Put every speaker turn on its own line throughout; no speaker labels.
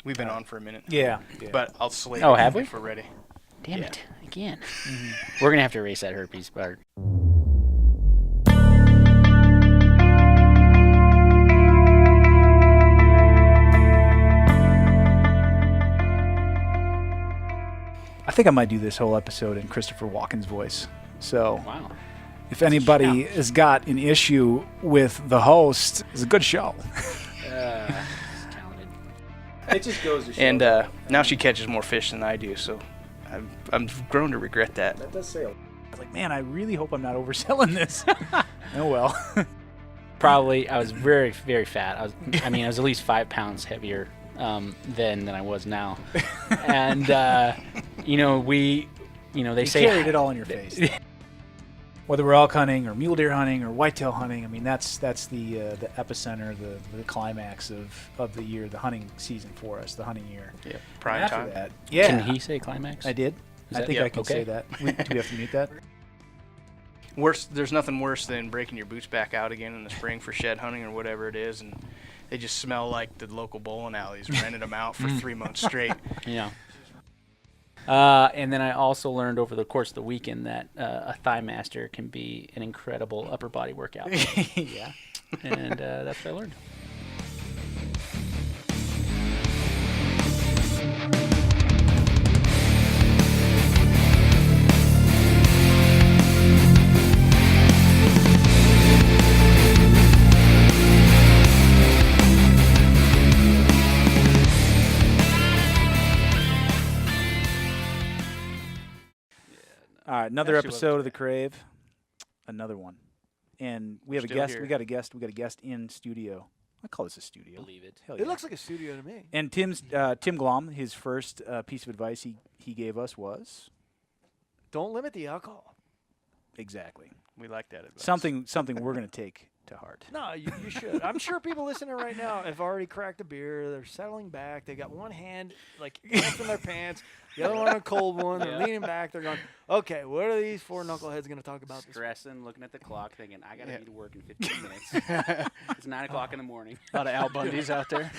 We've been on for a minute.
Yeah.
But I'll slate
Oh, have we?
if we're ready.
Damn it. Again. We're going to have to erase that herpes part.
I think I might do this whole episode in Christopher Walken's voice. So
Wow.
if anybody has got an issue with the host, it's a good show.
Talented.
It just goes to show.
And now she catches more fish than I do, so I've grown to regret that.
That does say a lot. I was like, man, I really hope I'm not overselling this. Oh, well.
Probably, I was very, very fat. I was at least 5 pounds heavier then than I was now. And, they say...
carried it all in your face. Whether we're elk hunting or mule deer hunting or whitetail hunting, I mean, that's the epicenter, the climax of the year, the hunting season for us, the hunting year.
Yeah, prime time.
That, yeah.
Can he say climax?
I did. I think I can say that. Do we have to mute that?
There's nothing worse than breaking your boots back out again in the spring for shed hunting or whatever it is, and they just smell like the local bowling alleys. Rented them out for 3 months straight.
Yeah. And then I also learned over the course of the weekend that a thigh master can be an incredible upper body workout.
Yeah.
And that's what I learned.
All right, another
Actually,
episode of the Krave, another one, and we have a
Still
guest.
here.
We got a guest in studio. I call this a studio.
Believe it.
Hell
It looks like a studio to me.
And Tim Glomb, his first piece of advice he gave us was
Don't limit the alcohol.
exactly
We like that advice.
something we're gonna take to heart.
No, you should. I'm sure people listening right now have already cracked a beer. They're settling back. They got one hand like in their pants, the other one on a cold one. They're leaning back. They're going, okay, what are these four knuckleheads going to talk about this?
Stressing, looking at the clock, thinking, I got to be to work in 15 minutes. It's 9 o'clock in the morning.
A lot of Al Bundys out there.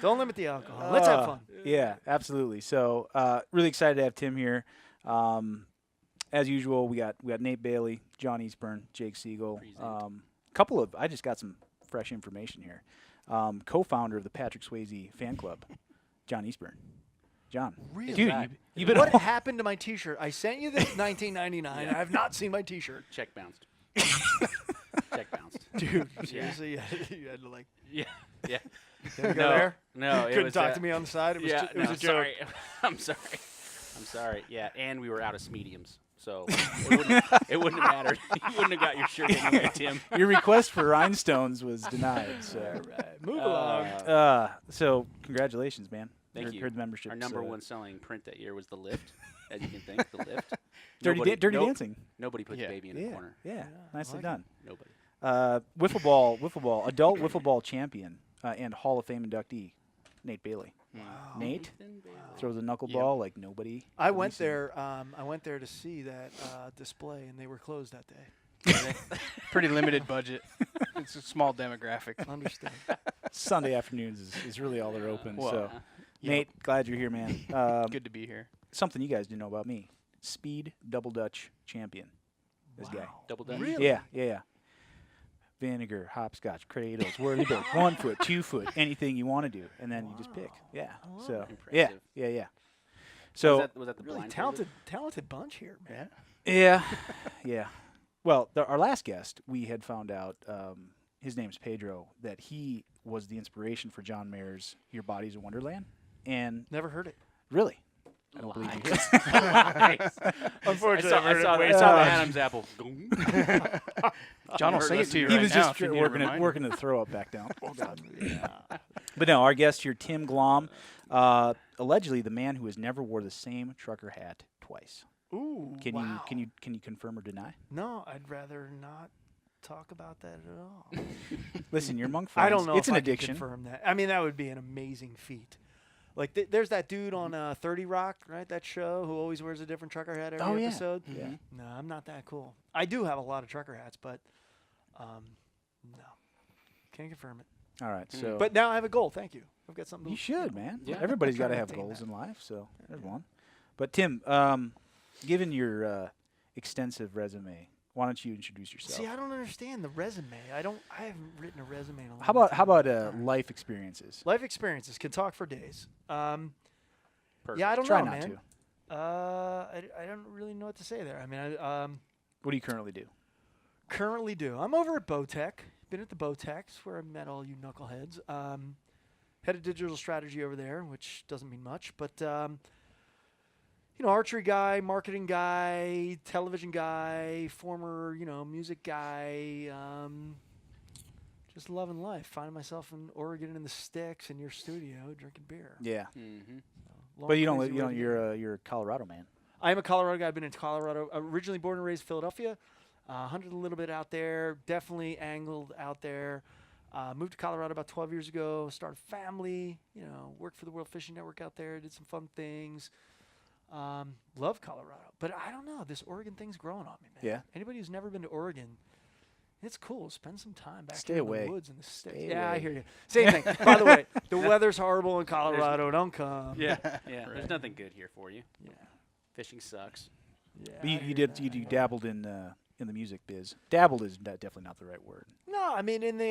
Don't limit the alcohol. Let's have fun.
Yeah, absolutely. So really excited to have Tim here. As usual, we got Nate Bailey, John Eastburn, Jake Siegel. I just got some fresh information here. Co-founder of the Patrick Swayze fan club, John Eastburn. John,
Really?
dude, you've been
What happened to my T-shirt? I sent you this 1999. I have not seen my T-shirt.
Check bounced. Check bounced.
Dude, seriously, you had to like.
Yeah. Yeah.
Did you go there?
No, it
Couldn't
was
talk to me on the side. It was, it was a joke.
sorry. I'm sorry. Yeah, and we were out of mediums, so it wouldn't have mattered. You wouldn't have got your shirt anyway, Tim.
your request for rhinestones was denied. So,
Right, move along.
So congratulations, man.
Thank you.
Heard the membership.
Our number one selling print that year was The Lift, as you can think, The Lift.
Dirty Dancing.
Nobody put the baby in the
Yeah,
corner.
yeah, nicely
like
done.
Nobody.
Wiffle ball, adult wiffle ball champion and Hall of Fame inductee, Nate Bailey.
Wow.
Nate throws a knuckleball like nobody.
I went there. I went there to see that display, and they were closed that day.
Pretty limited budget. It's a small demographic.
Understood.
Sunday afternoons is really all they're open.
Well,
So,
Yep.
Nate, glad you're here, man.
Good to be here.
Something you guys didn't know about me: Speed Double Dutch champion. This guy.
Double dutch.
Really?
Yeah. Vinegar, hopscotch, cradles, whirly bird, 1 foot, 2 foot, anything you want to do, and then you just pick. Yeah. So
Impressive.
yeah. So
was that the
Really
blind
talented bunch here, man.
yeah. Well, our last guest, we had found out, his name's Pedro, that he was the inspiration for John Mayer's "Your Body's a Wonderland," and
Never heard it.
really, I don't believe you.
Unfortunately,
I saw the Adam's apple.
John will say it to you
He
right
was
now
just
if you need a reminder.
working to throw it back down. But no, our guest here, Tim Glomb, allegedly the man who has never wore the same trucker hat twice.
Ooh,
Can
wow.
you confirm or deny?
No, I'd rather not talk about that at all.
Listen, you're among friends.
I don't know.
It's
if
an
I can
addiction.
confirm that. I mean, that would be an amazing feat. Like, there's that dude on 30 Rock, right? That show who always wears a different trucker hat every episode.
Yeah.
No, I'm not that cool. I do have a lot of trucker hats, but no, can't confirm it.
All right. So,
But now I have a goal. Thank you. I've got something.
You should, man.
Yeah.
Everybody's got to
Trying
have
to attain
goals
that.
in life, so there's one. But Tim, given your extensive resume, why don't you introduce yourself?
See, I don't understand the resume. I haven't written a resume in a long
How about
time.
life experiences?
Life experiences? Can talk for days.
Perfect.
Yeah, I don't
Try
know,
not
man.
to.
I don't really know what to say there. I mean,
What do you currently do?
currently do. I'm over at Bowtech. Been at the Bowtechs where I met all you knuckleheads. Head of digital strategy over there, which doesn't mean much, but archery guy, marketing guy, television guy, former music guy. Just loving life. Finding myself in Oregon in the sticks in your studio drinking beer.
Yeah,
Mm-hmm.
Long,
but you don't.
crazy road to get here.
You're a Colorado man.
I am a Colorado guy. I've been in Colorado. Originally born and raised Philadelphia. Hunted a little bit out there. Definitely angled out there. Moved to Colorado about 12 years ago. Started a family. Worked for the World Fishing Network out there. Did some fun things. Love Colorado. But I don't know. This Oregon thing's growing on me, man.
Yeah.
Anybody who's never been to Oregon, it's cool. Spend some time back
Stay
here
away.
in the woods and the sticks.
Stay
Yeah, I
away.
hear you. Same thing. By the way, the weather's horrible in Colorado. Don't come.
Yeah. There's nothing good here for you.
Yeah.
Fishing sucks.
Yeah,
But
I
you
hear
did.
that.
You dabbled in the music biz. Dabbled is definitely not the right word.
No, I mean in the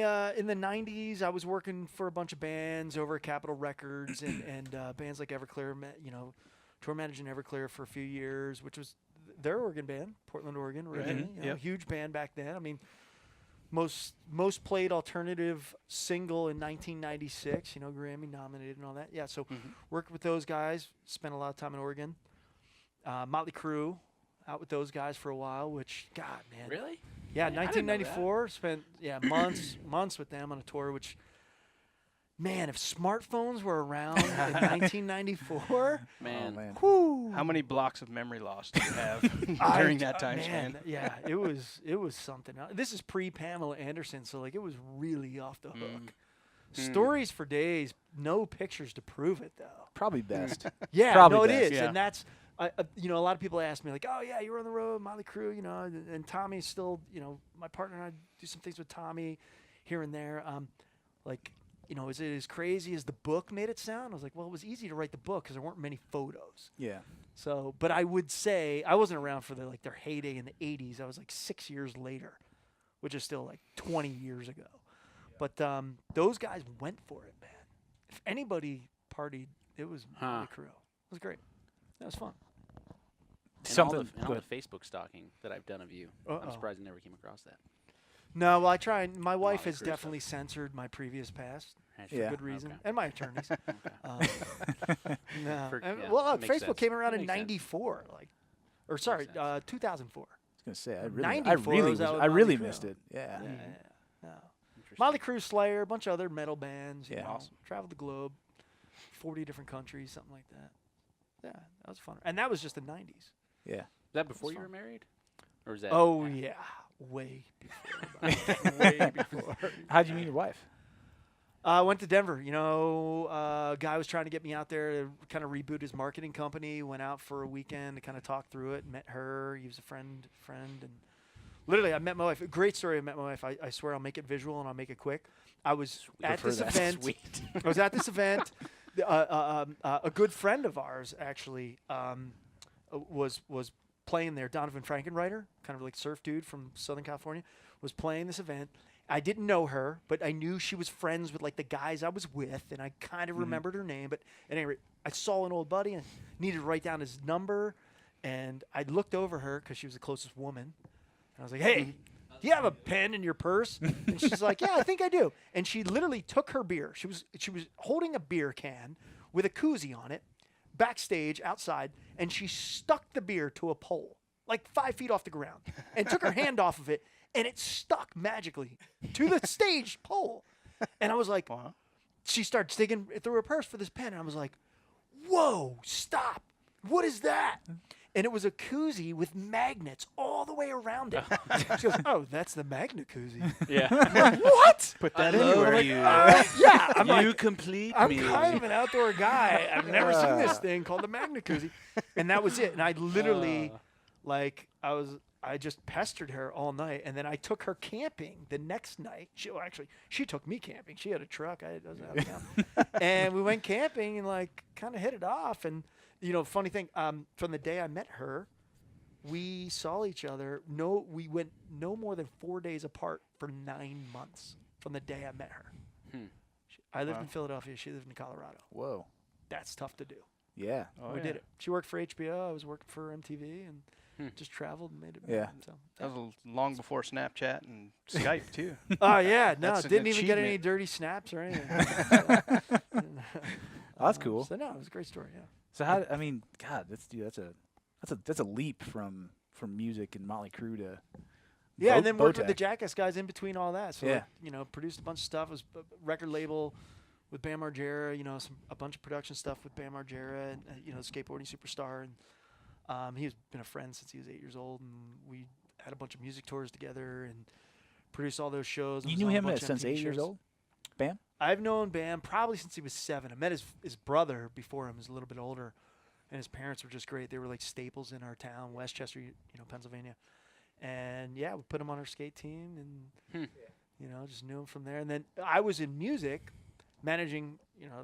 '90s, I was working for a bunch of bands over at Capitol Records and bands like EverClear. Tour managing EverClear for a few years, which was their Oregon band, Portland, Oregon, originally.
Yep.
Huge band back then. I mean, most played alternative single in 1996. Grammy nominated and all that. Yeah, so worked with those guys. Spent a lot of time in Oregon. Mötley Crüe, out with those guys for a while. Which, God, man.
Really?
Yeah,
Man, I didn't know that.
1994. Spent months with them on a tour. Which, man, if smartphones were around in 1994,
Man.
Oh, man.
whoo,
How many blocks of memory loss do you have
I-
during that time
man,
span?
Yeah, it was something. This is pre Pamela Anderson, so it was really off the hook. Stories for days, no pictures to prove it though.
Probably best.
Yeah,
Probably
no, it
best,
is,
yeah.
and that's a lot of people ask me like, oh yeah, you were on the road, Mötley Crüe, and Tommy's still, my partner and I do some things with Tommy here and there. Is it as crazy as the book made it sound? I was like, well, it was easy to write the book because there weren't many photos.
Yeah.
So, but I would say I wasn't around for their heyday in the '80s. I was like 6 years later, which is still like 20 years ago. But those guys went for it, man. If anybody partied, it was Mötley Crüe. It was great. That was fun.
And all
Something.
the
Go ahead.
Facebook stalking that I've done of you.
Uh-oh.
I'm surprised I never came across that.
No, well, I try. And my wife
Mötley
has
Crüe
definitely censored my previous past for
Yeah.
good reason,
Okay.
and my attorneys. No.
For-
And-
yeah,
well,
that makes
Facebook
sense.
came around
That
in
makes sense.
'94, or sorry,
Makes sense.
2004.
I was gonna say I
94
really
was out with
I really
Mötley Crüe.
missed it. Yeah.
Yeah.
Interesting.
Mötley Crüe, Slayer, a bunch of other metal bands.
Yeah.
Awesome.
Traveled the globe, 40 different countries, something like that. Yeah, that was fun. And that was just the 90s.
Yeah.
Is that before you
fun.
were married? Or is that?
Oh, yeah. Way before. Way before.
How'd you meet your wife?
I went to Denver. A guy was trying to get me out there to kind of reboot his marketing company. Went out for a weekend to kind of talk through it. Met her. He was a friend. And literally, I met my wife. A great story. I met my wife. I swear I'll make it visual and I'll make it quick. I was at
prefer
this
that.
event.
Sweet.
I was at this event. A good friend of ours actually was playing there. Donovan Frankenreiter, kind of like surf dude from Southern California, was playing this event. I didn't know her, but I knew she was friends with like the guys I was with, and I kind of remembered her name. But at any rate, I saw an old buddy and needed to write down his number, and I looked over her because she was the closest woman, and I was like, "Hey, do you have a pen in your purse?" And she's like, "Yeah, I think I do." And she literally took her beer. She was holding a beer can with a koozie on it, backstage outside, and she stuck the beer to a pole, like 5 feet off the ground, and took her hand off of it, and it stuck magically to the stage pole. And I was like, she started digging through her purse for this pen, and I was like, whoa, stop. What is that? And it was a koozie with magnets all the way around it. She goes, oh, that's the magnet koozie.
Yeah.
What?
Put
I
that
love
anywhere.
you.
Yeah, I'm
You
like,
complete
I'm
me.
kind of an outdoor guy. I've never seen this thing called the magnet koozie. And that was it. And I literally, I was I just pestered her all night, and then I took her camping the next night. She took me camping. She had a truck. I doesn't have a camp. And we went camping and like kind of hit it off. And funny thing, from the day I met her, we saw each other. We went no more than 4 days apart for 9 months from the day I met her. I lived in Philadelphia. She lived in Colorado.
Whoa.
That's tough to do.
Yeah.
We did it. She worked for HBO. I was working for MTV, and just traveled and made it.
Yeah.
So.
That was long before Snapchat and Skype too.
Oh yeah, no,
That's an
didn't even get any
achievement.
dirty snaps or anything.
Oh, that's cool.
So no, it was a great story. Yeah.
So how? I mean, God, that's a leap from music and Mötley Crüe to
Yeah, and then worked with the
Bowtech.
JackAss guys in between all that. So
Yeah.
like, produced a bunch of stuff. It was a record label with Bam Margera. A bunch of production stuff with Bam Margera, and skateboarding superstar. And he's been a friend since he was 8 years old, and we had a bunch of music tours together and produced all those shows. and
You
was
knew
on a
him
bunch of
since
MTV
8 years
shows.
old? Bam?
I've known Bam probably since he was 7. I met his brother before him. He was a little bit older, and his parents were just great. They were like staples in our town, Westchester, Pennsylvania. And yeah, we put him on our skate team, and just knew him from there. And then I was in music, managing,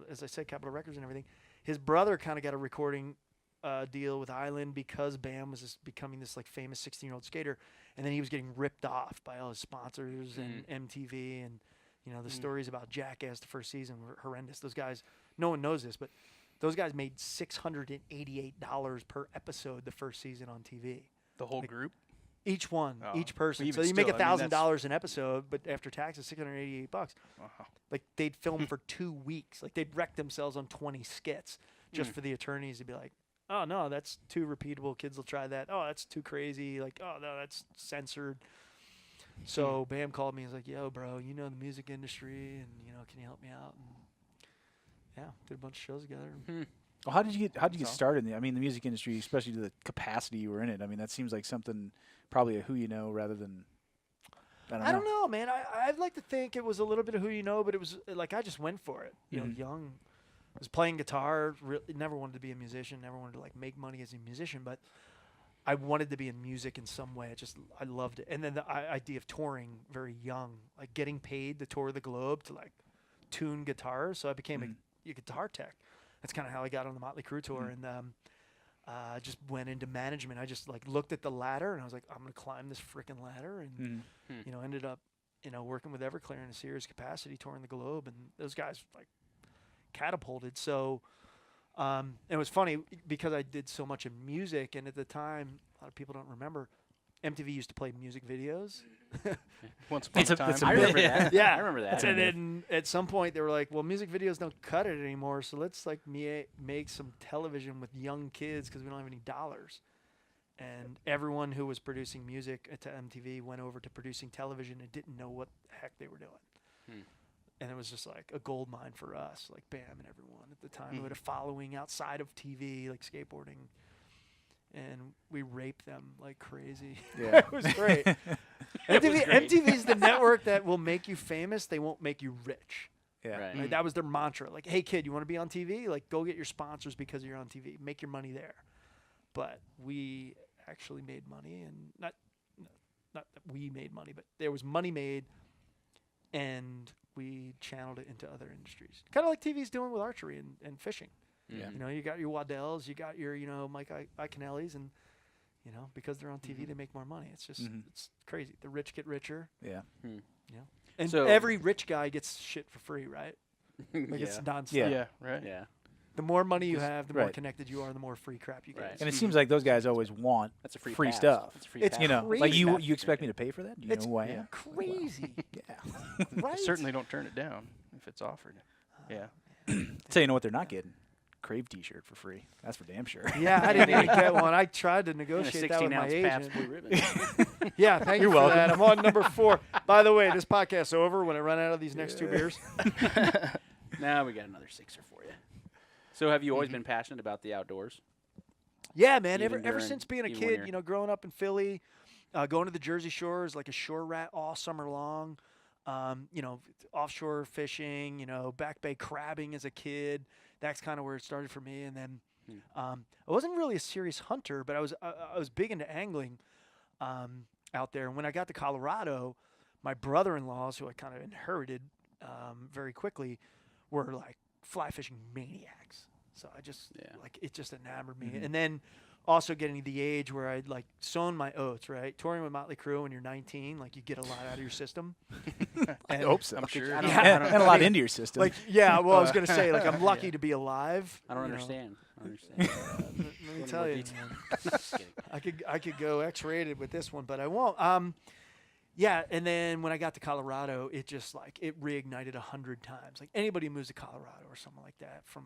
as I said, Capitol Records and everything. His brother kind of got a recording deal with Island because Bam was becoming this like famous 16-year-old skater, and then he was getting ripped off by all his sponsors and MTV, and the stories about JackAss the first season were horrendous. Those guys, no one knows this, but those guys made $688 per episode the first season on TV.
The whole group.
Each one,
Oh,
each person.
even
So you make
still, I mean,
$1,000 an episode, but after taxes, $688.
Wow.
Like they'd film for 2 weeks. Like they'd wreck themselves on 20 skits just for the attorneys to be like, oh no, that's too repeatable. Kids will try that. Oh, that's too crazy. Like, oh no, that's censored. So Bam called me. He's like, yo, bro, the music industry, and can you help me out? And yeah, did a bunch of shows together.
Well, how did you get started in the music industry, especially to the capacity you were in it? I mean, that seems like something probably a who you know rather than
I don't know, man. I'd like to think it was a little bit of who you know, but it was like I just went for it. Young, was playing guitar. Never wanted to be a musician. Never wanted to like make money as a musician, but I wanted to be in music in some way. I loved it. And then the idea of touring very young, like getting paid to tour the globe to like tune guitars. So I became a guitar tech. That's kind of how I got on the Mötley Crüe tour, and just went into management. I just like looked at the ladder, and I was like, I'm gonna climb this freaking ladder, and ended up working with EverClear in a serious capacity, touring the globe, and those guys like catapulted. So it was funny because I did so much in music, and at the time, a lot of people don't remember, MTV used to play music videos.
Once upon a time.
that's a
I remember that.
Yeah.
I remember that.
And then at some point they were like, well, music videos don't cut it anymore, so let's like make some television with young kids because we don't have any dollars. And everyone who was producing music at MTV went over to producing television and didn't know what the heck they were doing. And it was just like a gold mine for us, like Bam and everyone at the time who had a following outside of TV, like skateboarding. And we raped them like crazy.
Yeah.
It was great. MTV's the network that will make you famous. They won't make you rich.
Yeah.
Right.
Like, that was their mantra. Like, hey, kid, you want to be on TV? Like, go get your sponsors because you're on TV. Make your money there. But we actually made money, and not that we made money, but there was money made, and we channeled it into other industries. Kind of like TV's doing with archery and fishing.
Yeah.
You got your Waddells, you got your, Mike Iaconellis, and, because they're on TV, they make more money. It's just, it's crazy. The rich get richer.
Yeah.
And
So-
every rich guy gets shit for free, right? Like it's nonstop.
Yeah.
Yeah, right.
Yeah.
The more money you have, the more
Right.
connected you are, the more free crap you get.
Right.
And it seems like those guys always want
That's a free
free
pass.
stuff.
That's a free
It's
pass.
like
crazy.
you expect me to pay for that? Do you
It's
know who I am?
crazy.
Yeah.
Right?
Certainly don't turn it down if it's offered. Yeah.
Tell you know what they're not getting. Krave T-shirt for free. That's for damn sure.
Yeah, I didn't even get one. I tried to
And a
negotiate that with my
16-ounce Pabst
agent.
Blue Ribbon.
Yeah, thank you
You're
for
welcome.
that. I'm on number 4. By the way, this podcast's over when I run out of these next 2 beers.
Now we got another sixer for you. So have you always been passionate about the outdoors?
Yeah, man.
Even
Ever
during-
since being a
even when
kid,
you're-
growing up in Philly, going to the Jersey Shores like a shore rat all summer long. Offshore fishing, back bay crabbing as a kid. That's kind of where it started for me. And then I wasn't really a serious hunter, but I was big into angling. out there. And when I got to Colorado, my brother-in-laws, who I kind of inherited very quickly, were like fly fishing maniacs. So I just like it just enamored me. And then also getting to the age where I'd like sown my oats, right? Touring with Mötley Crüe when you're 19, like you get a lot out of your system.
I hope so.
I'm sure.
And a lot into your system.
Like, yeah, well, I was going to say, like, I'm lucky to be alive.
I don't
you know.
understand. I don't understand.
Let me tell you,
Just kidding.
I could go X-rated with this one, but I won't. Yeah, and then when I got to Colorado, it just like it reignited 100 times. Like anybody who moves to Colorado or something like that, from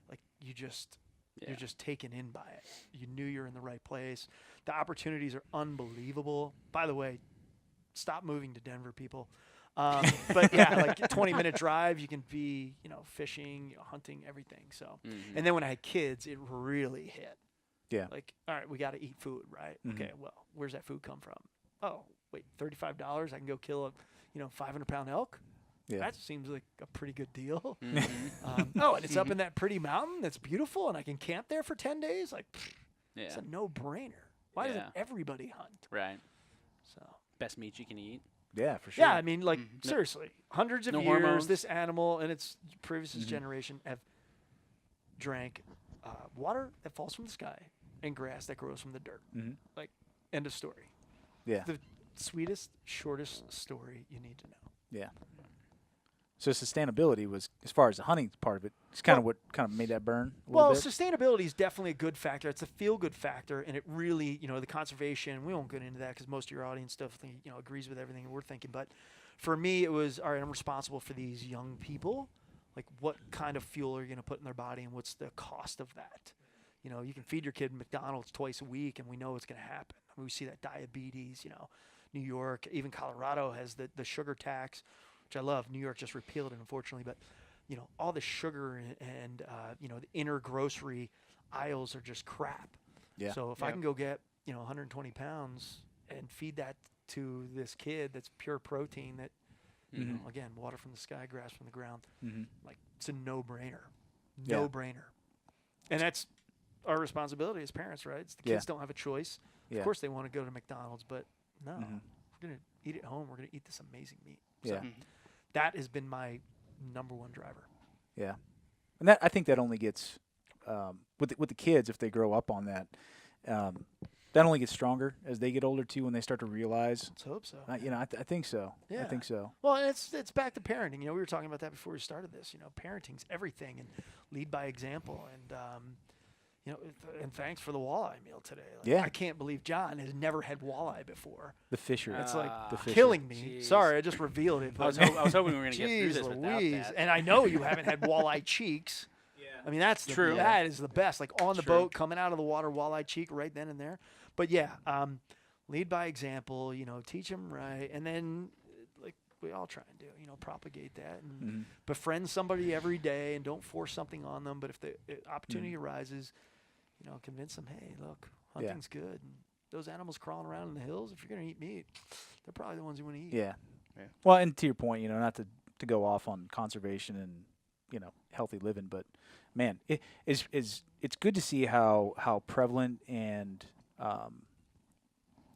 like you're just taken in by it. You knew you're in the right place. The opportunities are unbelievable. By the way, stop moving to Denver, people. But yeah, like a 20-minute drive, you can be, fishing, hunting, everything. So, and then when I had kids, it really hit.
Yeah.
Like, all right, we got to eat food, right? Okay, well, where's that food come from? Oh, wait, $35, I can go kill a, 500-pound elk?
Yeah.
That seems like a pretty good deal. And it's up in that pretty mountain that's beautiful, and I can camp there for 10 days? Like, it's a no-brainer. Why doesn't everybody hunt?
Right.
So
Best meat you can eat.
Yeah, for sure.
yeah, I mean, like, seriously, hundreds of
No
years,
hormones.
this animal and its previous generation have drank water that falls from the sky and grass that grows from the dirt. Like, end of story.
Yeah.
The sweetest, shortest story you need to know.
Yeah. So sustainability was, as far as the hunting part of it, it's kind of what kind of made that burn a little
Well,
bit.
sustainability is definitely a good factor. It's a feel-good factor, and it really, the conservation, we won't get into that because most of your audience stuff, agrees with everything we're thinking. But for me, it was, all right, I'm responsible for these young people. Like, what kind of fuel are you going to put in their body, and what's the cost of that? You can feed your kid McDonald's twice a week, and we know what's going to happen. I mean, we see that diabetes, New York, even Colorado has the sugar tax, which I love. New York just repealed it, unfortunately. But, all the sugar and the inner grocery aisles are just crap.
Yeah.
So if I can go get, 120 pounds and feed that to this kid that's pure protein that, again, water from the sky, grass from the ground, like it's a no-brainer. No-brainer. And that's our responsibility as parents, right? It's the kids don't have a choice.
Yeah.
Of course they want to go to McDonald's, but no, we're going to eat at home. We're going to eat this amazing meat. So
Yeah.
that has been my number one driver.
Yeah. And that, I think that only gets, with the kids, if they grow up on that, that only gets stronger as they get older too, when they start to realize.
Let's hope so.
I think so.
Yeah.
I think so.
Well, and it's back to parenting. We were talking about that before we started this. Parenting's everything, and lead by example. And and thanks for the walleye meal today. Like,
Yeah.
I can't believe John has never had walleye before.
The fisher.
It's like
the fisher.
killing me.
Jeez.
Sorry, I just revealed it.
I was
But
hoping we were going to get through
Jeez
this without
Louise.
that.
And I know you haven't had walleye cheeks. I mean, that's
True.
That is the best. Like on the
True.
boat, coming out of the water, walleye cheek right then and there. But yeah, lead by example. Teach them right, and then like we all try and do. Propagate that and befriend somebody every day, and don't force something on them. But if the opportunity arises, convince them. Hey, look, hunting's good. And those animals crawling around in the hills. If you're gonna eat meat, they're probably the ones you want to eat.
Yeah. Well, and to your point, not to go off on conservation and healthy living, but man, it's good to see how prevalent and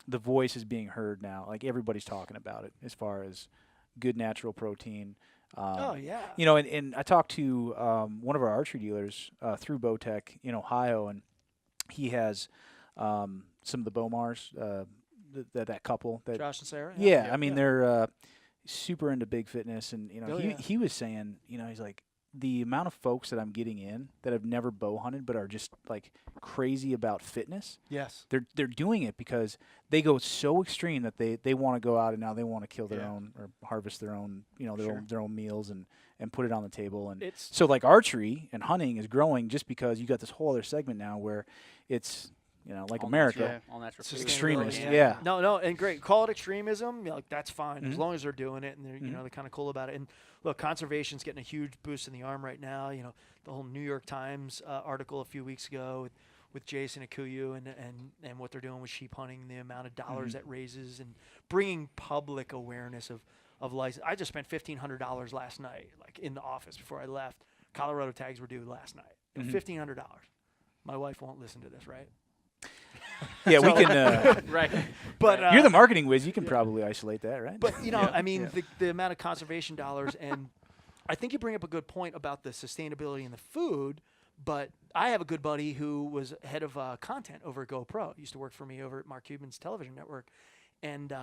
the voice is being heard now. Like everybody's talking about it as far as good natural protein.
Oh yeah.
And I talked to one of our archery dealers through Bowtech in Ohio, and he has some of the Bomars, that couple that
Josh and Sarah.
yeah, I mean they're super into big fitness, and
Oh, yeah.
he was saying, he's like, the amount of folks that I'm getting in that have never bow hunted but are just like crazy about fitness.
Yes.
They're doing it because they go so extreme that they want to go out and now they want to kill their
Yeah.
own or harvest their own,
Sure.
their own meals and put it on the table. And
It's
so like archery and hunting is growing just because you got this whole other segment now where it's, like
All
America.
natural, all natural
It's
food.
extremist,
sustainability,
yeah.
No, and great. Call it extremism. Like that's fine as
Mhm.
long as they're doing it and they're
Mhm.
they're kind of cool about it. And look, conservation's getting a huge boost in the arm right now. The whole New York Times article a few weeks ago with Jason Akuyu and what they're doing with sheep hunting, the amount of dollars that raises, and bringing public awareness of license. I just spent $1,500 last night, like in the office before I left. Colorado tags were due last night. $1,500. My wife won't listen to this, right?
Yeah, we can.
Right.
But
You're the marketing whiz. You can probably isolate that, right?
But I mean, the amount of conservation dollars, and I think you bring up a good point about the sustainability in the food. But I have a good buddy who was head of content over at GoPro. Used to work for me over at Mark Cuban's television network, and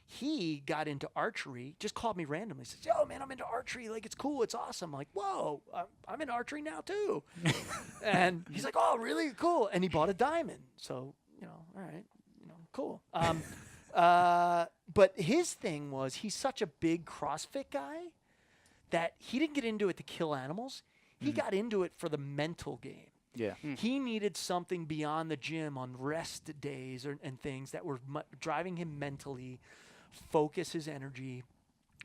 he got into archery. Just called me randomly. Says, "Yo, man, I'm into archery. Like, it's cool. It's awesome." I'm like, "Whoa, I'm into archery now too." And he's like, "Oh, really? Cool." And he bought a diamond. So all right, cool. But his thing was he's such a big CrossFit guy that he didn't get into it to kill animals. He got into it for the mental game.
Yeah.
He needed something beyond the gym on rest days and things that were driving him mentally, focus his energy,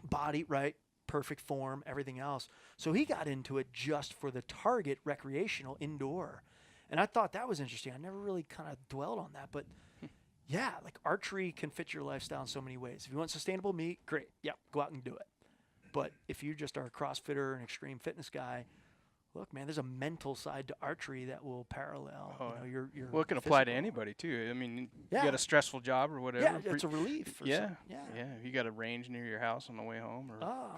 body, right, perfect form, everything else. So he got into it just for the target recreational indoor. And I thought that was interesting. I never really kind of dwelled on that. But, yeah, like archery can fit your lifestyle in so many ways. If you want sustainable meat, great. Yep, go out and do it. But if you just are a CrossFitter, an extreme fitness guy, look, man, there's a mental side to archery that will parallel. Your
Well, it can apply to
physical.
anybody too. I mean,
Yeah.
you got a stressful job or whatever.
Yeah, it's a relief.
Yeah.
Yeah.
You got a range near your house on the way home, or
Oh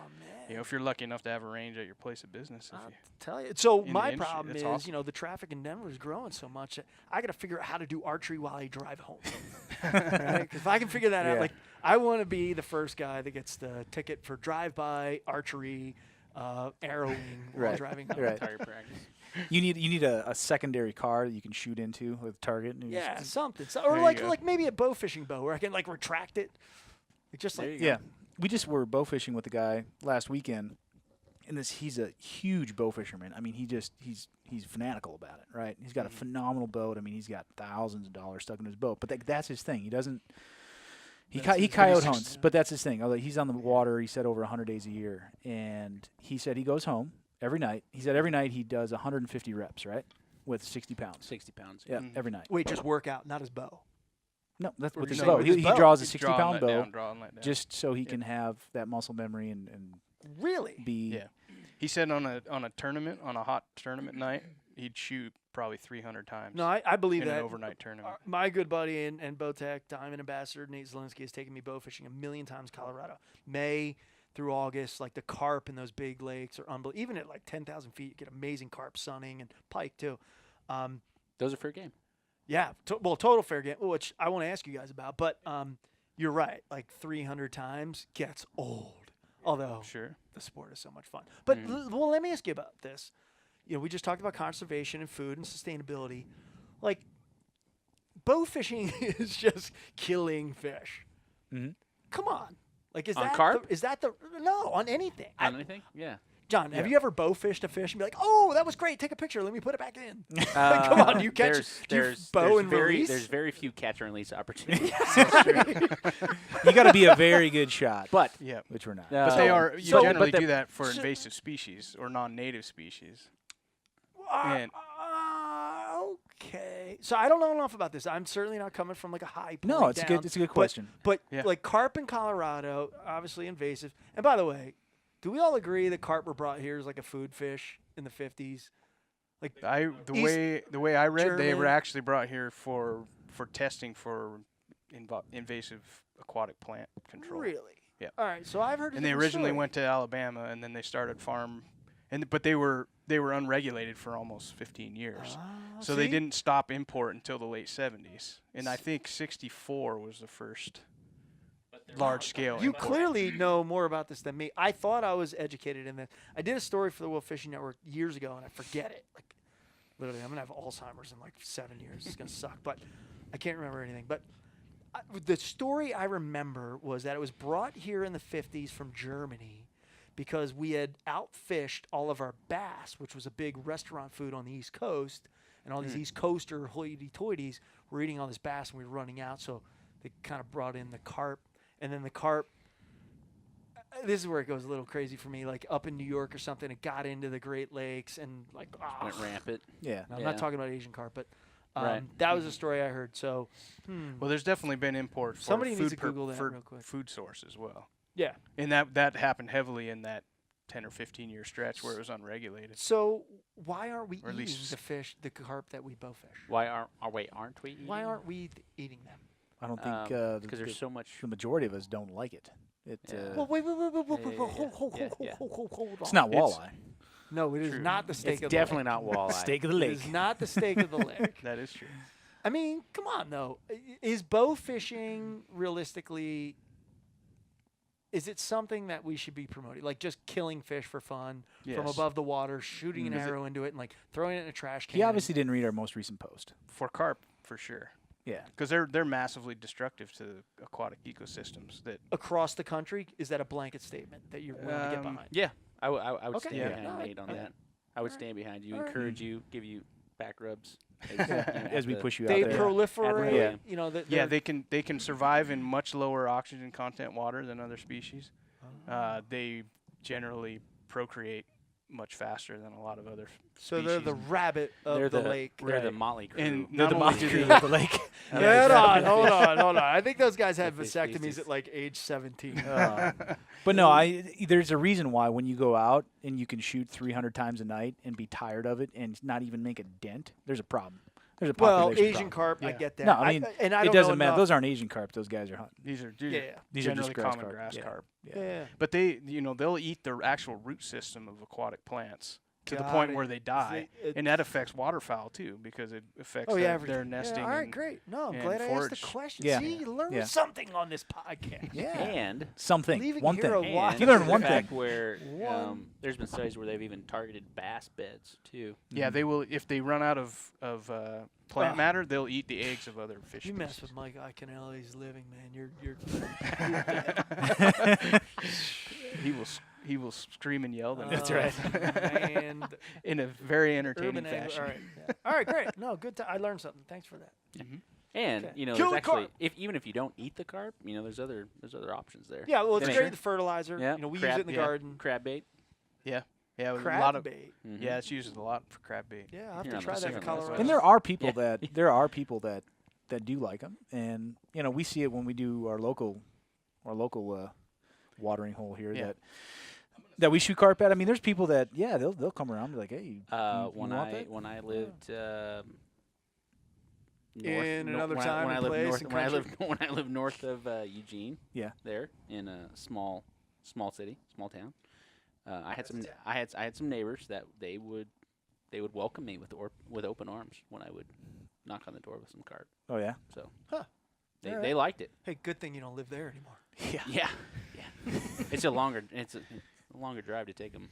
man.
if you're lucky enough to have a range at your place of business.
I'll
If you,
tell you. So
in the
my
industry,
problem
that's
is,
awesome.
the traffic in Denver is growing so much. I got to figure out how to do archery while I drive home. Right? 'Cause if I can figure that out,
Yeah.
like I want to be the first guy that gets the ticket for drive-by archery, arrowing while
Right.
driving home.
Right.
Target practice.
You need a secondary car that you can shoot into with target. And you
Yeah,
just-
something. Or
There you
like
go.
like maybe a bow fishing bow where I can like retract it. Like just
There
like
you
yeah. We just were bow fishing with a guy last weekend, and he's a huge bow fisherman. I mean, he's fanatical about it, right? He's got a phenomenal boat. I mean, he's got thousands of dollars stuck in his boat, but that's his thing. He doesn't. He coyote hunts, but that's his thing. Although he's on the water, he said over 100 days a year, and he said he goes home every night. He said every night he does 150 reps, right, with 60 pounds.
60 pounds.
Yeah, every night.
wait, just work out, not his bow.
No, that's
Or
with his
just
bow.
with his
He
bow.
draws a
Just
60
draw and
pound
let
bow
down, draw and let down.
just so he can have that muscle memory and
Really?
be.
Yeah. He said on a tournament, on a hot tournament night, he'd shoot probably 300 times.
No, I believe
in
that.
an overnight tournament.
My good buddy and Bowtech Diamond Ambassador Nate Zielinski has taken me bow fishing 1,000,000 times Colorado. May through August, like the carp in those big lakes are unbelievable. Even at like 10,000 feet, you get amazing carp sunning and pike too.
Those are fair game.
Yeah, total fair game, which I want to ask you guys about. But you're right, like 300 times gets old. Although
Sure.
the sport is so much fun. But well, let me ask you about this. We just talked about conservation and food and sustainability. Like, bow fishing is just killing fish.
Mm-hmm.
Come on. Like, is
On
that
carp?
no, on anything.
On anything? Yeah.
John, have you ever bow fished a fish and be like, "Oh, that was great. Take a picture. Let me put it back in." Come on, you catch bow and release?
There's very few catch and release opportunities.
You got to be a very good shot,
But
Yeah.
which we're not.
But they are. You
so-
generally
but the-
do that for
so-
invasive species or non-native species.
Uh,
And-
okay. So I don't know enough about this. I'm certainly not coming from like a high point
No, it's a
down,
good question.
But
Yeah.
like carp in Colorado, obviously invasive. And by the way, do we all agree that carp were brought here as like a food fish in the 50s? Like
The way I read, they were
German-
actually brought here for testing for invasive aquatic plant control.
really?
Yeah.
All right. So I've heard. a
And they
different
originally
story.
went to Alabama, and then they started farm, but they were unregulated for almost 15 years. So they
see?
didn't stop import until the late 70s, and I think 64 was the first large scale.
You
import.
clearly know more about this than me. I thought I was educated in this. I did a story for the World Fishing Network years ago, and I forget it. Like, literally, I'm gonna have Alzheimer's in like 7 years. It's gonna suck, but I can't remember anything. But the story I remember was that it was brought here in the 50s from Germany because we had outfished all of our bass, which was a big restaurant food on the East Coast, and all these East Coaster hoity-toities were eating all this bass, and we were running out, so they kind of brought in the carp. And then the carp, this is where it goes a little crazy for me. Like up in New York or something, it got into the Great Lakes and like,
went rampant.
Yeah.
I'm
Yeah.
not talking about Asian carp, but
Right.
that was a story I heard. So,
Well, there's definitely been import for
Somebody needs
food
to Google that
for
real quick.
food source as well,
yeah.
and that happened heavily in that 10 or 15 year stretch where it was unregulated.
So why aren't we
Or at
eating
least
the carp that we bow fish?
Why aren't we eating?
Why aren't we eating them?
I don't think
because there's so much.
the majority of us don't like it.
Well, wait,
Yeah,
hold on.
It's not walleye.
No, it is
True.
not the steak
It's
of the
definitely
lake.
not walleye.
Steak of the
It
lake.
is not the steak of the lake.
That is true.
I mean, come on, though. Is bow fishing realistically? Is it something that we should be promoting? Like just killing fish for fun from
Yes.
above the water, shooting an arrow into it, and like throwing it in a trash can?
He obviously didn't read our most recent post.
For carp, for sure.
Yeah.
Because they're massively destructive to aquatic ecosystems. That
across the country, is that a blanket statement that you're willing to get behind?
Yeah, I would
Okay.
stand
Yeah.
behind
Alright,
Nate on
alright.
that. I would stand behind you,
Alright.
encourage you, give you back rubs
As we push you
They
out there.
proliferate.
Yeah.
You know,
yeah, they can survive in much lower oxygen content water than other species. They generally procreate much faster than a lot of other
so they're the
species.
rabbit of
They're
the lake.
They're the Mötley Crüe.
And
They're
not
the
only
Mötley
do
Crüe
they-
of the lake.
Hold on. I think those guys had
The fish
vasectomies
species.
at like age 17.
But no, there's a reason why when you go out and you can shoot 300 times a night and be tired of it and not even make a dent, there's a problem. There's a
Well,
population
Asian
problem.
carp, I
Yeah.
get that.
No, I mean,
and I
it
don't
doesn't
know
matter.
enough.
Those aren't Asian carp. Those guys are hunting.
These are
Yeah.
These are
generally
just grass
common
carp.
grass
Yeah.
carp.
Yeah.
But they'll eat the actual root system of aquatic plants to the
Got
point
it.
where they die,
It-
and that affects waterfowl too because it affects
Oh, yeah,
their nesting.
Yeah, all right,
and-
great. No, I'm
and
glad I asked the
forage.
question.
Yeah.
See, you learned
Yeah.
something on this podcast.
Yeah.
and
Something.
Leaving
One
here
thing.
a lot.
and
You learn
the
one
fact
thing.
where
One.
there's been studies where they've even targeted bass beds too.
Yeah, they will if they run out of plant
Ugh.
matter, they'll eat the eggs of other fish.
You mess
species.
with Mike Iaconelli's living, man. You're
He will scream and yell.
That's right.
And
In a very entertaining
urban angler.
fashion.
All right. Yeah. All right, great. No, good. I learned something. Thanks for that.
And
Okay.
you know,
Kill
there's
the
actually
carp.
even if you don't eat the carp, you know, there's other options there.
Yeah, well, it's
Then
great.
sure.
The fertilizer.
Yeah,
You know, we
crab-
use it in the
yeah.
garden.
Crab bait.
Yeah, a lot
Crab
of
bait.
Mhm.
yeah, it's used a lot for crab bait.
Yeah, I have
Here
to
on the
try that in
Pacific
Colorado.
Northwest.
And there are people
Yeah.
that do like them, and you know we see it when we do our local watering hole here
Yeah.
that we shoot carp at. I mean, there's people that they'll come around and be like, hey, you
When
want that?
I lived
In another
when
time
I
and
lived
place
north
and
when I
country?
lived when I lived north of Eugene.
Yeah.
There in a small city, small town. I had some neighbors that they would welcome me with open arms when I would knock on the door with some carp.
Oh yeah,
So
Huh.
they
All right.
they liked it.
Hey, good thing you don't live there anymore.
Yeah. It's a longer drive to take them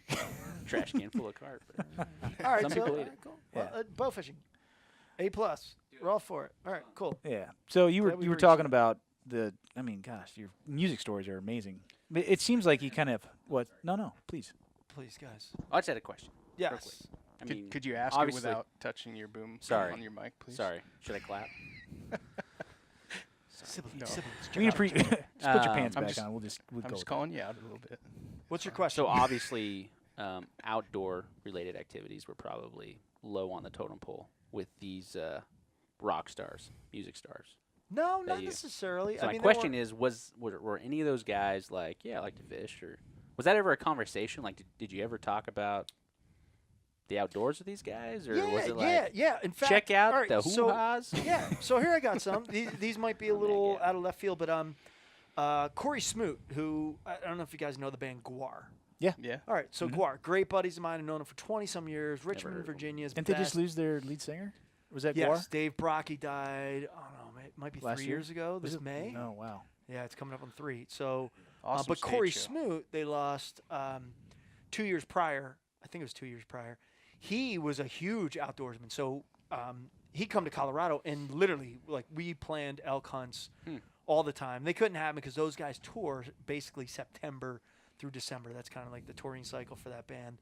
trash can full of carp. But
All right,
Some
so,
people
all
eat
right,
it.
cool.
Yeah.
Well, bow fishing, A+. We're all for it. All right, cool.
yeah. So you
Glad we
were
reached
talking
it.
about I mean, gosh, your music stories are amazing. But it seems like you kind of what? No, please.
Please, guys.
I just had a question.
Yes.
I mean,
Could you ask it
obviously-
without touching your boom
Sorry.
on your mic, please?
Sorry, should I clap?
Siblings,
No.
siblings.
We need just put your
Um,
pants
I'm
back
just-
on. We'll
I'm
go.
just
with
calling you out a little bit.
What's your question?
So obviously, outdoor related activities were probably low on the totem pole with these rock stars, music stars.
no,
that
not
you-
necessarily.
So
I
my
mean, there
question is, were any of those guys like, yeah, I like to fish, or was that ever a conversation? Like, did you ever talk about the outdoors with these guys, or was it like,
yeah. In fact,
check out
all right,
the
so-
hoo-has?
Yeah. So here I got some. These might be a little
yeah.
out of left field, but Corey Smoot, who I don't know if you guys know the band Gwar.
Yeah.
All right, so Gwar, great buddies of mine. I've known him for 20-some years. Richmond,
heard of 'em.
Virginia's
Didn't they
best.
just lose their lead singer? Was that
Yes,
Gwar?
Dave Brocky died. I don't know, it might be
Last
3
year?
years ago.
Was
This
it?
May.
Oh wow.
Yeah, it's coming up on 3. So,
Awesome
but
stage
Corey
show.
Smoot, they lost 2 years prior. I think it was 2 years prior. He was a huge outdoorsman. So he'd come to Colorado and literally, like, we planned elk hunts all the time. They couldn't have him because those guys tour basically September through December. That's kind of like the touring cycle for that band.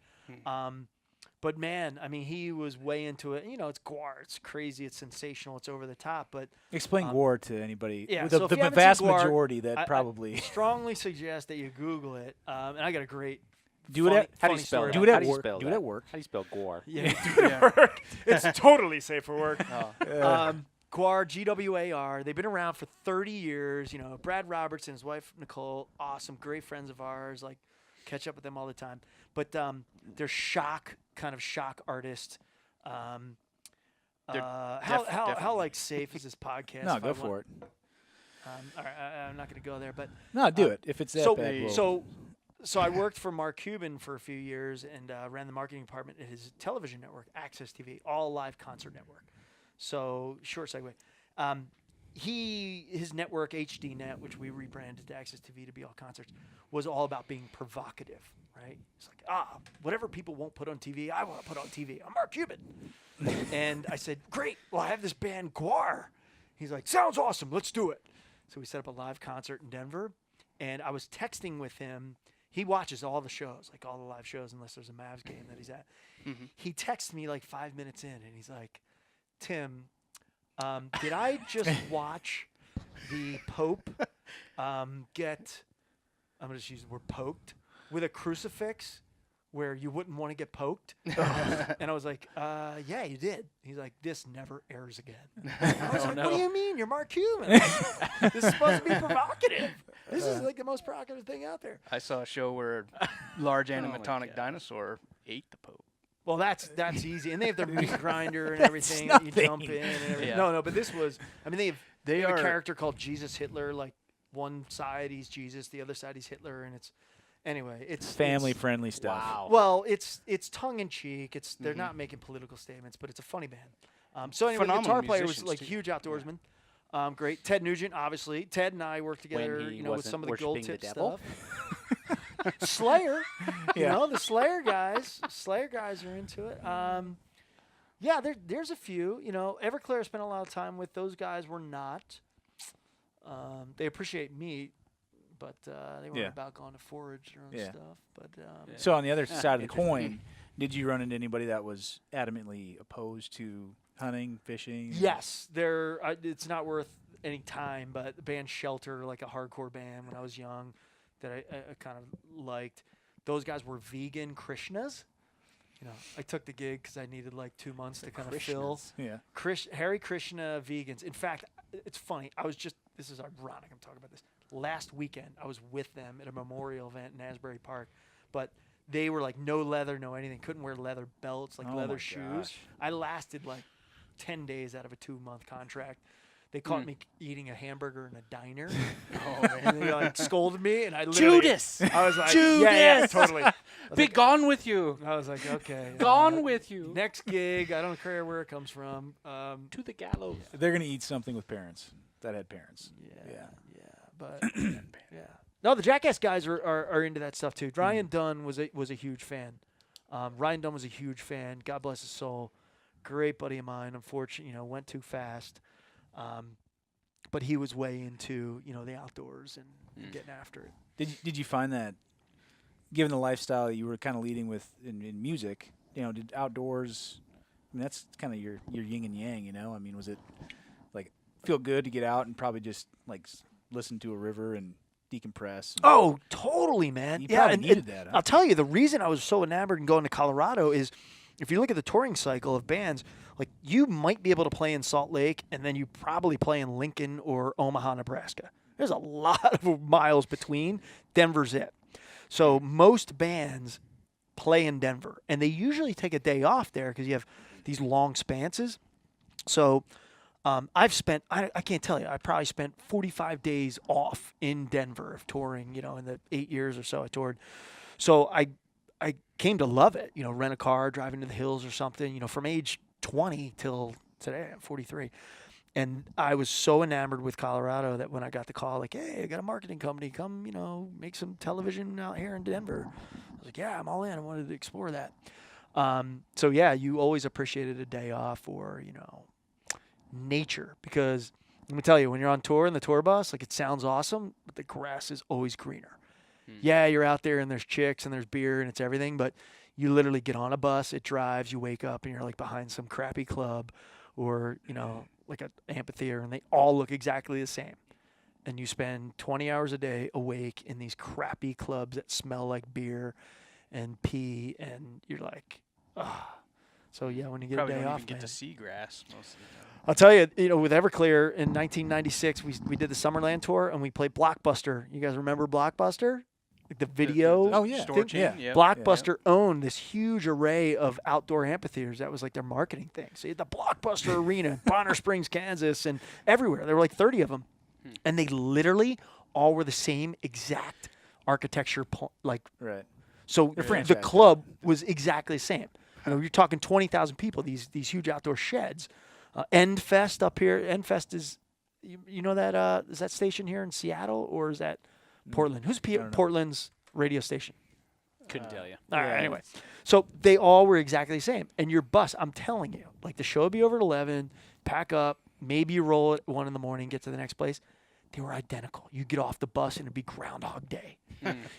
But man, I mean, he was way into it. You know, it's Gwar. It's crazy. It's sensational. It's over the top. But
Explain Gwar to anybody.
yeah,
The,
so if
the
you haven't
vast
seen Gwar,
majority that
I
probably
strongly suggest that you Google it. And I got a great
do it
funny,
at
How do
funny
you spell
story
it?
do
about
it
How
at
do you
work.
spell
Do it
that?
at work.
How do you spell Gwar?
Yeah, do it at work. It's totally safe for work. Gwar, Gwar. They've been around for 30 years. You know, Brad Robertson, his wife Nicole, awesome, great friends of ours. Like, catch up with them all the time. But they're kind of shock artist. How like safe is this podcast?
No, go for it.
All right, I'm not going to go there, but
No, do it. If it's that bad.
So I worked for Mark Cuban for a few years and ran the marketing department at his television network, Access TV, all live concert network. So short segue. His network, HDNet, which we rebranded to Access TV to be all concerts, was all about being provocative, right? It's like, whatever people won't put on TV, I want to put on TV. I'm Mark Cuban. And I said, great. Well, I have this band, Gwar. He's like, sounds awesome. Let's do it. So we set up a live concert in Denver, and I was texting with him. He watches all the shows, like all the live shows, unless there's a Mavs game that he's at. Mm-hmm. He texts me like 5 minutes in, and he's like, Tim, did I just watch the Pope get, I'm going to just use the word poked, with a crucifix where you wouldn't want to get poked? And I was like, yeah, you did. He's like, this never airs again. I was like, what do you mean? You're Mark Cuban. This is supposed to be provocative. This is like the most provocative thing out there.
I saw a show where a large animatronic dinosaur ate the Pope.
Well, that's easy, and they have their meat grinder and everything that you jump in. And everything. Yeah. No, but this was. I mean, they have a character called Jesus Hitler. Like one side he's Jesus, the other side he's Hitler, and it's anyway. It's
family-friendly stuff.
Wow. Well, it's tongue in cheek. They're not making political statements, but it's a funny band. So anyway, the guitar player was like huge outdoorsman. Yeah. Great. Ted Nugent, obviously. Ted and I worked together, with some of the gold tip stuff. Slayer, the Slayer guys. Slayer guys are into it. Yeah, there's a few. EverClear spent a lot of time with. Those guys were not. They appreciate meat, but they weren't about going to forage their own stuff. But
so on the other side of the coin, did you run into anybody that was adamantly opposed to hunting, fishing?
Yes, it's not worth any time, but the band Shelter, like a hardcore band when I was young, that I kind of liked. Those guys were vegan Krishnas. I took the gig because I needed like 2 months to kind of fill.
Yeah.
Hare Krishna vegans. In fact, it's funny. This is ironic. I'm talking about this. Last weekend, I was with them at a memorial event in Asbury Park, but they were like no leather, no anything. Couldn't wear leather belts, like leather shoes. Gosh. I lasted like 10 days out of a 2-month contract. They caught me eating a hamburger in a diner. And they like scolded me, and I literally
Judas.
I was like,
Judas.
yeah, totally.
Be gone with you.
I was like, okay,
gone with you.
Next gig, I don't care where it comes from.
To the gallows.
They're gonna eat something with parents that had parents.
Yeah. But yeah. No, the JackAss guys are into that stuff too. Ryan Dunn was a huge fan. Ryan Dunn was a huge fan. God bless his soul. Great buddy of mine. Unfortunately, went too fast. But he was way into the outdoors and getting after it.
Did you find that, given the lifestyle you were kind of leading with in music, did outdoors? I mean, that's kind of your yin and yang. I mean, was it like feel good to get out and probably just like listen to a river and decompress?
Oh, totally, man.
You probably needed that. Huh?
I'll tell you, the reason I was so enamored in going to Colorado is, if you look at the touring cycle of bands, like you might be able to play in Salt Lake, and then you probably play in Lincoln or Omaha, Nebraska. There's a lot of miles between. Denver's it. So most bands play in Denver, and they usually take a day off there because you have these long spanses. So I've spent, I can't tell you, I probably spent 45 days off in Denver of touring, in the 8 years or so I toured. So I came to love it, rent a car, drive into the hills or something, from age 20 till today, I'm 43. And I was so enamored with Colorado that when I got the call, like, hey, I got a marketing company, come, make some television out here in Denver. I was like, yeah, I'm all in. I wanted to explore that. So yeah, you always appreciated a day off or, nature, because let me tell you, when you're on tour in the tour bus, like it sounds awesome, but the grass is always greener. Yeah, you're out there and there's chicks and there's beer and it's everything, but you literally get on a bus, it drives, you wake up and you're like behind some crappy club or, like an amphitheater, and they all look exactly the same. And you spend 20 hours a day awake in these crappy clubs that smell like beer and pee, and you're like, ugh. So yeah, when you get
Probably
a day
don't
off,
even get
man.
to see grass most of the time.
I'll tell you, with EverClear in 1996, we did the Summerland tour and we played Blockbuster. You guys remember Blockbuster? the video.
Oh, yeah.
Store
thing.
chain.
yeah.
Yep.
Blockbuster owned this huge array of outdoor amphitheaters. That was like their marketing thing. So you had the Blockbuster Arena in Bonner Springs, Kansas, and everywhere. There were like 30 of them. And they literally all were the same exact architecture.
Right.
So the
franchise,
club was exactly the same. You know, you're talking 20,000 people, these huge outdoor sheds. Endfest up here. Endfest is, you know that, is that station here in Seattle or is that Portland? Who's Portland's radio station?
Couldn't tell you.
All right, anyway. So they all were exactly the same. And your bus, I'm telling you, like the show would be over at 11, pack up, maybe you roll at 1 in the morning, get to the next place. They were identical. You'd get off the bus and it'd be Groundhog Day.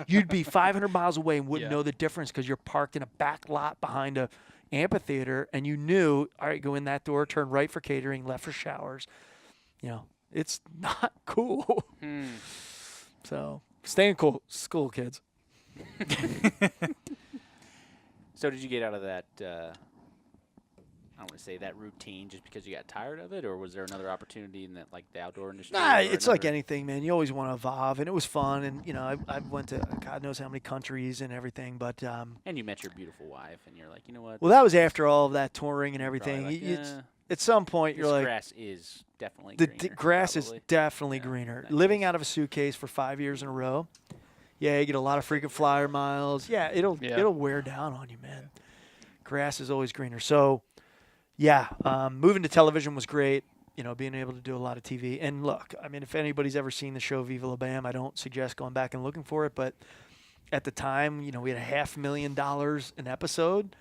You'd be 500 miles away and wouldn't know the difference because you're parked in a back lot behind a amphitheater and you knew, all right, go in that door, turn right for catering, left for showers. You know, it's not cool. So stay in school, kids.
So did you get out of that, I don't want to say that routine just because you got tired of it, or was there another opportunity in that, like the outdoor industry?
Nah,
or
it's like
another-
anything, man. You always want to evolve, and it was fun. And you know, I went to God knows how many countries and everything. But
And you met your beautiful wife, and you're like, you know what?
well, that was after all of that touring and
Probably
everything.
like,
It's at some point,
this
you're like,
grass is definitely
the
greener,
grass is
probably.
definitely
Yeah,
greener.
that
Living
is.
out of a suitcase for 5 years in a row, yeah, you get a lot of frequent flyer miles. Yeah, it'll wear down on you, man. Grass is always greener. So, yeah, moving to television was great. You know, being able to do a lot of TV. And look, I mean, if anybody's ever seen the show Viva La Bam, I don't suggest going back and looking for it. But at the time, you know, we had $500,000 an episode.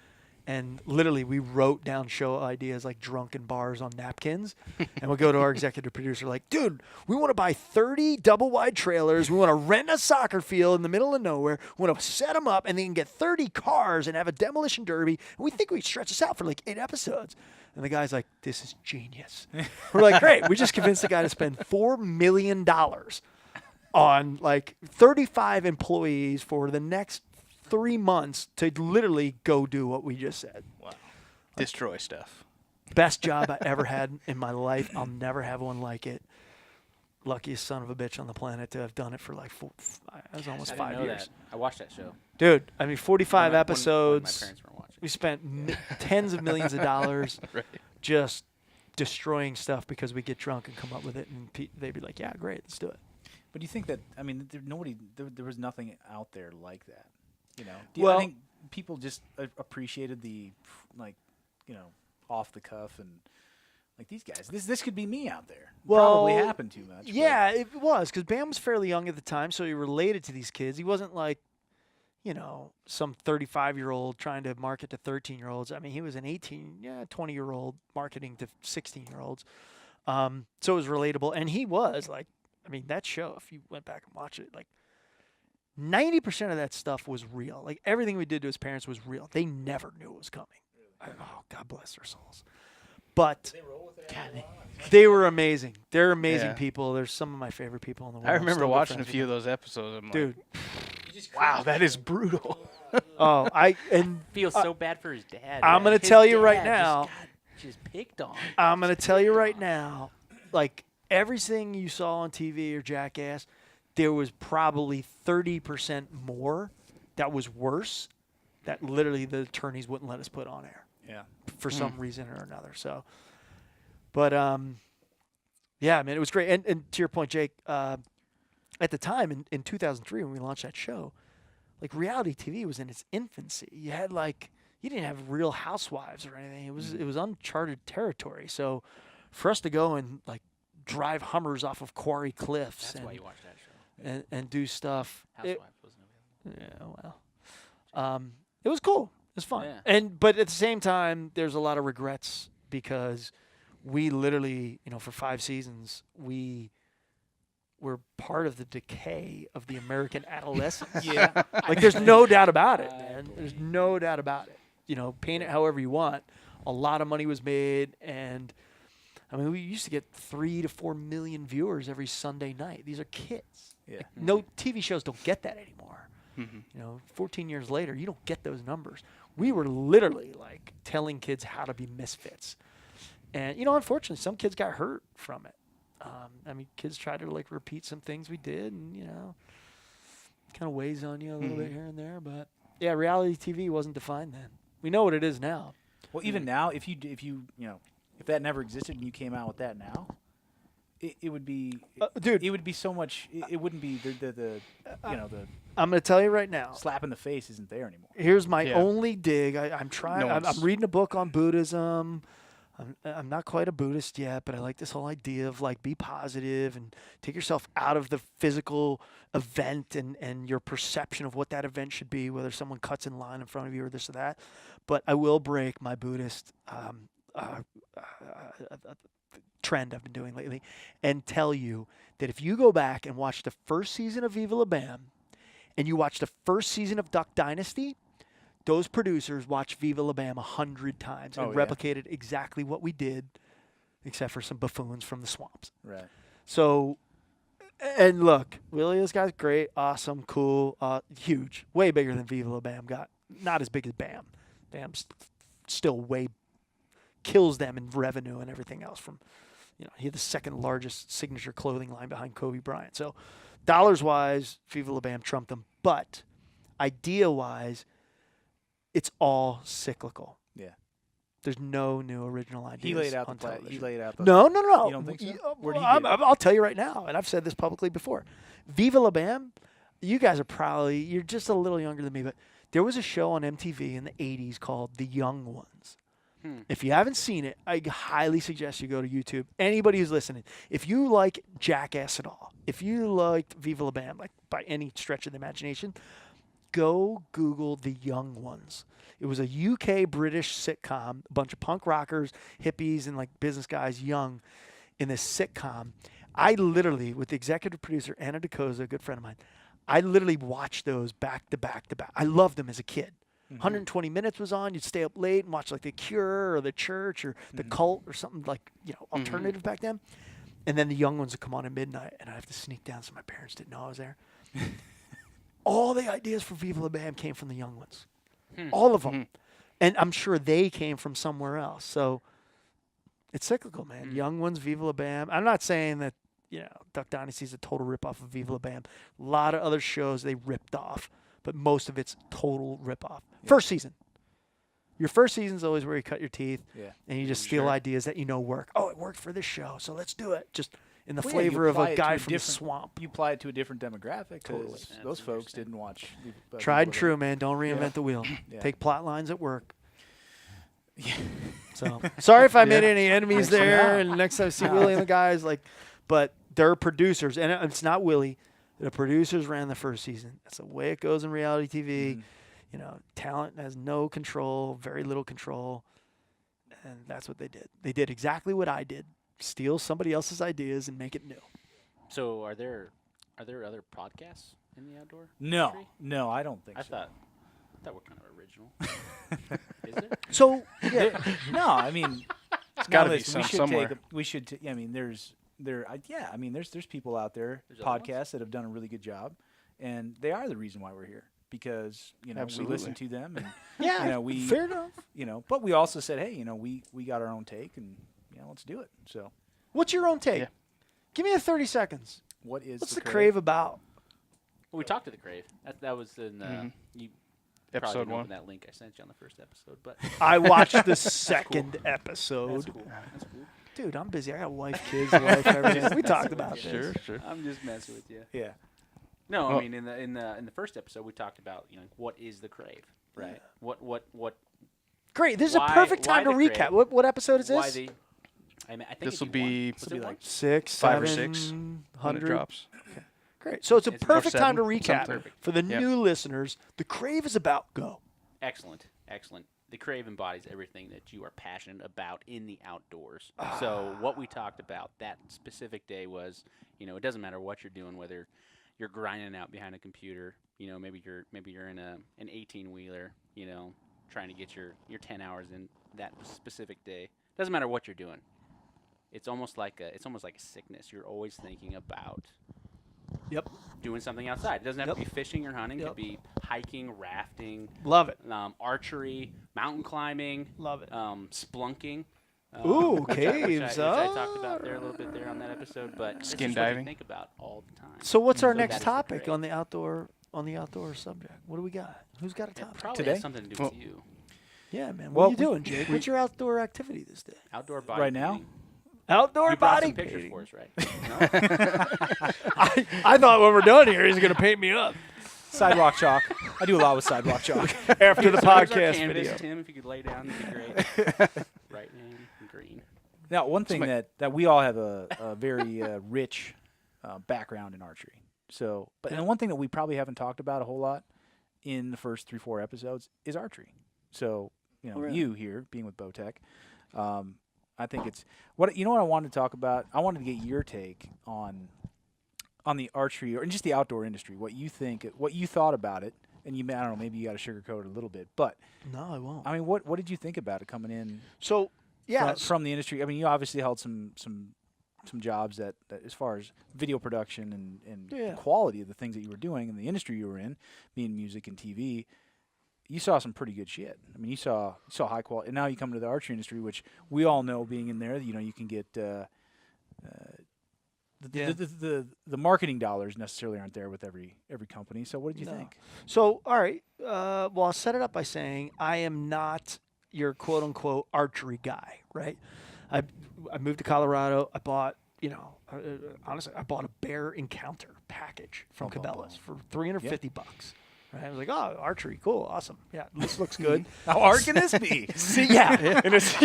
And literally, we wrote down show ideas like drunken bars on napkins. And we'll go to our executive producer like, dude, we want to buy 30 double-wide trailers. We want to rent a soccer field in the middle of nowhere. We want to set them up and then get 30 cars and have a demolition derby. And we think we stretch this out for like 8 episodes. And the guy's like, this is genius. We're like, great. We just convinced the guy to spend $4 million on like 35 employees for the next 3 months to literally go do what we just said.
Wow. Destroy stuff.
Best job I ever had in my life. I'll never have one like it. Luckiest son of a bitch on the planet to have done it for like that was almost
I didn't
5
know
years.
that. I watched that show.
Dude, I mean, 45
When my
episodes.
parents weren't watching.
We spent tens of millions of dollars just destroying stuff because we get drunk and come up with it, and they'd be like, yeah, great, let's do it.
But do you think that, I mean, there was nothing out there like that, you know?
Well-
I think people just appreciated the, like, you know, off the cuff and, like, these guys, this could be me out there. Probably
Well,
happened too much. but-
Yeah, it was, because Bam was fairly young at the time, so he related to these kids. He wasn't like, you know, some 35-year-old trying to market to 13-year-olds. I mean, he was an 20-year-old marketing to 16-year-olds. So it was relatable. And he was, like, I mean, that show, if you went back and watched it, like, 90% of that stuff was real. Like, everything we did to his parents was real. They never knew it was coming. Oh, God bless their souls. But they were amazing. They're amazing
Yeah.
people. They're some of my favorite people in the world.
I
I'm
remember
still good
watching a
friends
few of
with
those episodes. I'm
them. Dude.
like, wow, that is brutal.
Oh, and
Feels so bad for his dad.
I'm
man.
gonna
His
tell you right
dad
now-
just picked on.
I'm going to tell you right now, like, everything you saw on TV or JackAss, there was probably 30% more that was worse that literally the attorneys wouldn't let us put on air
Yeah.
for some reason or another. So, but, yeah, man, it was great. And to your point, Jake, at the time in 2003 when we launched that show, like, reality TV was in its infancy. You had, like, you didn't have Real Housewives or anything. It was uncharted territory. So for us to go and, like, drive Hummers off of Quarry Cliffs
That's why you watched that show.
and do stuff.
Housewives wasn't available.
Yeah, well, it was cool. It was fun.
Yeah.
But at the same time, there's a lot of regrets because we literally, you know, for 5 seasons, we were part of the decay of the American adolescence.
Yeah.
Like, there's no doubt about it, man. There's no doubt about it. You know, paint it however you want. A lot of money was made, and I mean, we used to get 3 to 4 million viewers every Sunday night. These are kids.
Yeah.
Like, no TV shows don't get that anymore.
Mhm.
You know, 14 years later, you don't get those numbers. We were literally, like, telling kids how to be misfits. And, you know, unfortunately, some kids got hurt from it. I mean, kids tried to, like, repeat some things we did, and, you know, kind of weighs on you a little bit here and there. But yeah, reality TV wasn't defined then. We know what it is now.
Well, even now, if that never existed and you came out with that now, it would be,
dude.
It would be so much. It wouldn't be the
I'm going to tell you right now.
slap in the face isn't there anymore.
Here's my only dig. I'm trying.
No
I'm reading a book on Buddhism. I'm not quite a Buddhist yet, but I like this whole idea of like be positive and take yourself out of the physical event and your perception of what that event should be, whether someone cuts in line in front of you or this or that. But I will break my Buddhist trend I've been doing lately and tell you that if you go back and watch the first season of Viva La Bam and you watch the first season of Duck Dynasty, those producers watched Viva La Bam 100 times and replicated exactly what we did, except for some buffoons from the swamps.
Right.
So, and look, Willie, this guy's great, awesome, cool, huge, way bigger than Viva La Bam got. Not as big as Bam. Bam's still way kills them in revenue and everything else. From, he had the second largest signature clothing line behind Kobe Bryant. So, dollars wise, Viva La Bam trumped them, but idea wise, it's all cyclical.
Yeah.
There's no new original ideas.
He laid out
on
the plan.
television.
He laid out the
No.
You don't think so? Where do you get it?
I'll tell you right now, and I've said this publicly before. Viva La Bam, you guys are you're just a little younger than me, but there was a show on MTV in the 80s called The Young Ones. If you haven't seen it, I highly suggest you go to YouTube. Anybody who's listening, if you like JackAss at all, if you liked Viva La Bam, like by any stretch of the imagination, go Google The Young Ones. It was a UK British sitcom, a bunch of punk rockers, hippies, and like business guys young in this sitcom. I literally, with the executive producer, Anna DeCosa, a good friend of mine, I literally watched those back to back to back. I loved them as a kid. 120 minutes was on. You'd stay up late and watch like The Cure or The Church or The Cult or something like, alternative back then. And then The Young Ones would come on at midnight, and I'd have to sneak down so my parents didn't know I was there. All the ideas for Viva La Bam came from The Young Ones. All of them. And I'm sure they came from somewhere else. So it's cyclical, man. Young Ones, Viva La Bam. I'm not saying that, Duck Dynasty is a total ripoff of Viva La Bam. A lot of other shows they ripped off, but most of it's total ripoff. Yeah. First season. Your first season's always where you cut your teeth, and you just steal ideas that work. Oh, it worked for this show, so let's do it. Just in the flavor of a guy from the swamp.
You apply it to a different demographic because those folks didn't watch.
Tried and true, man. Don't reinvent the wheel. Take plot lines at work.
Yeah.
So sorry if I made any enemies there. And next time I see Willie and the guys, but they're producers, and it's not Willie. The producers ran the first season. That's the way it goes in reality TV. Talent has no control, very little control, and that's what they did. They did exactly what I did: steal somebody else's ideas and make it new.
So, are there other podcasts in the outdoor?
No, I don't think so.
I thought we're kind of original. Is there?
So,
no, I mean,
it's got to be somewhere.
There's people out there, podcasts that have done a really good job, and they are the reason why we're here. Because we listen to them, and we
fair enough.
But we also said, hey, we got our own take, and let's do it. So,
what's your own take?
Yeah.
Give me a 30 seconds.
What's
the Krave about?
Well, we talked to the Krave. That was in you
episode
probably
1.
That link I sent you on the first episode, but
I watched the second episode.
That's cool. That's cool.
Dude, I'm busy. I got a wife, kids, everything. We talked about this.
Sure.
I'm just messing with you.
Yeah.
No, I mean in the first episode we talked about what is the Krave, right? What?
Great. This is a perfect time to recap. What episode is this?
Why I think
this will be
like
6,
5 or
7,
6 when it
100
drops.
Okay. Great. So it's a perfect time to
7,
recap for the new listeners. The Krave is about go.
Excellent. The Krave embodies everything that you are passionate about in the outdoors. So what we talked about that specific day was, it doesn't matter what you're doing, whether you're grinding out behind a computer, maybe you're in an 18-wheeler, trying to get your 10 hours in that specific day. Doesn't matter what you're doing. It's almost like a sickness. You're always thinking about doing something outside. It doesn't have to be fishing or hunting. It could be hiking, rafting.
Love it.
Archery, mountain climbing.
Love it.
Splunking.
Ooh,
which
caves.
I talked about there a little bit there on that episode, but
Skin
this is what
diving.
you think about all the time.
So what's our
that
next
is the
topic
Krave.
on the outdoor on the outdoor subject? What do we got? Who's got a
It
topic?
probably
Today?
has something to do with you.
Yeah, man.
Well,
What are you doing, Jake? What's your outdoor activity this day?
Outdoor body
Right now?
painting.
Outdoor
You brought
body
some pictures
painting.
for us, right?
I thought when we're done here, he's going to paint me up
Sidewalk chalk. I do a lot with sidewalk chalk.
after the
So here's our
podcast
canvas,
video.
Tim, if you could lay down, that'd be great. Right name, green.
Now, one thing that we all have a very rich background in archery. So, and one thing that we probably haven't talked about a whole lot in the first 3-4 episodes is archery. So,
Really?
you here being with Bowtech, I think it's what I wanted to talk about. I wanted to get your take on the archery or just the outdoor industry. What you think, what you thought about it, and I don't know, maybe you got to sugarcoat it a little bit, but
No, I won't.
I mean, what did you think about it coming in?
So, yeah.
From the industry. I mean, you obviously held some jobs that as far as video production and
Yeah.
quality of the things that you were doing in the industry you were in, being music and TV. You saw some pretty good shit. I mean, you saw high quality. And now you come to the archery industry, which we all know, being in there, you can get the marketing dollars necessarily aren't there with every company. So what did you think?
So, all right. Well, I'll set it up by saying I am not your quote unquote archery guy, right? I moved to Colorado. I bought, honestly, I bought a Bear Encounter package from Cabela's for $350. Right? I was like, oh, archery, cool, awesome. Yeah, this looks good.
How hard can this be?
See, yeah, and it's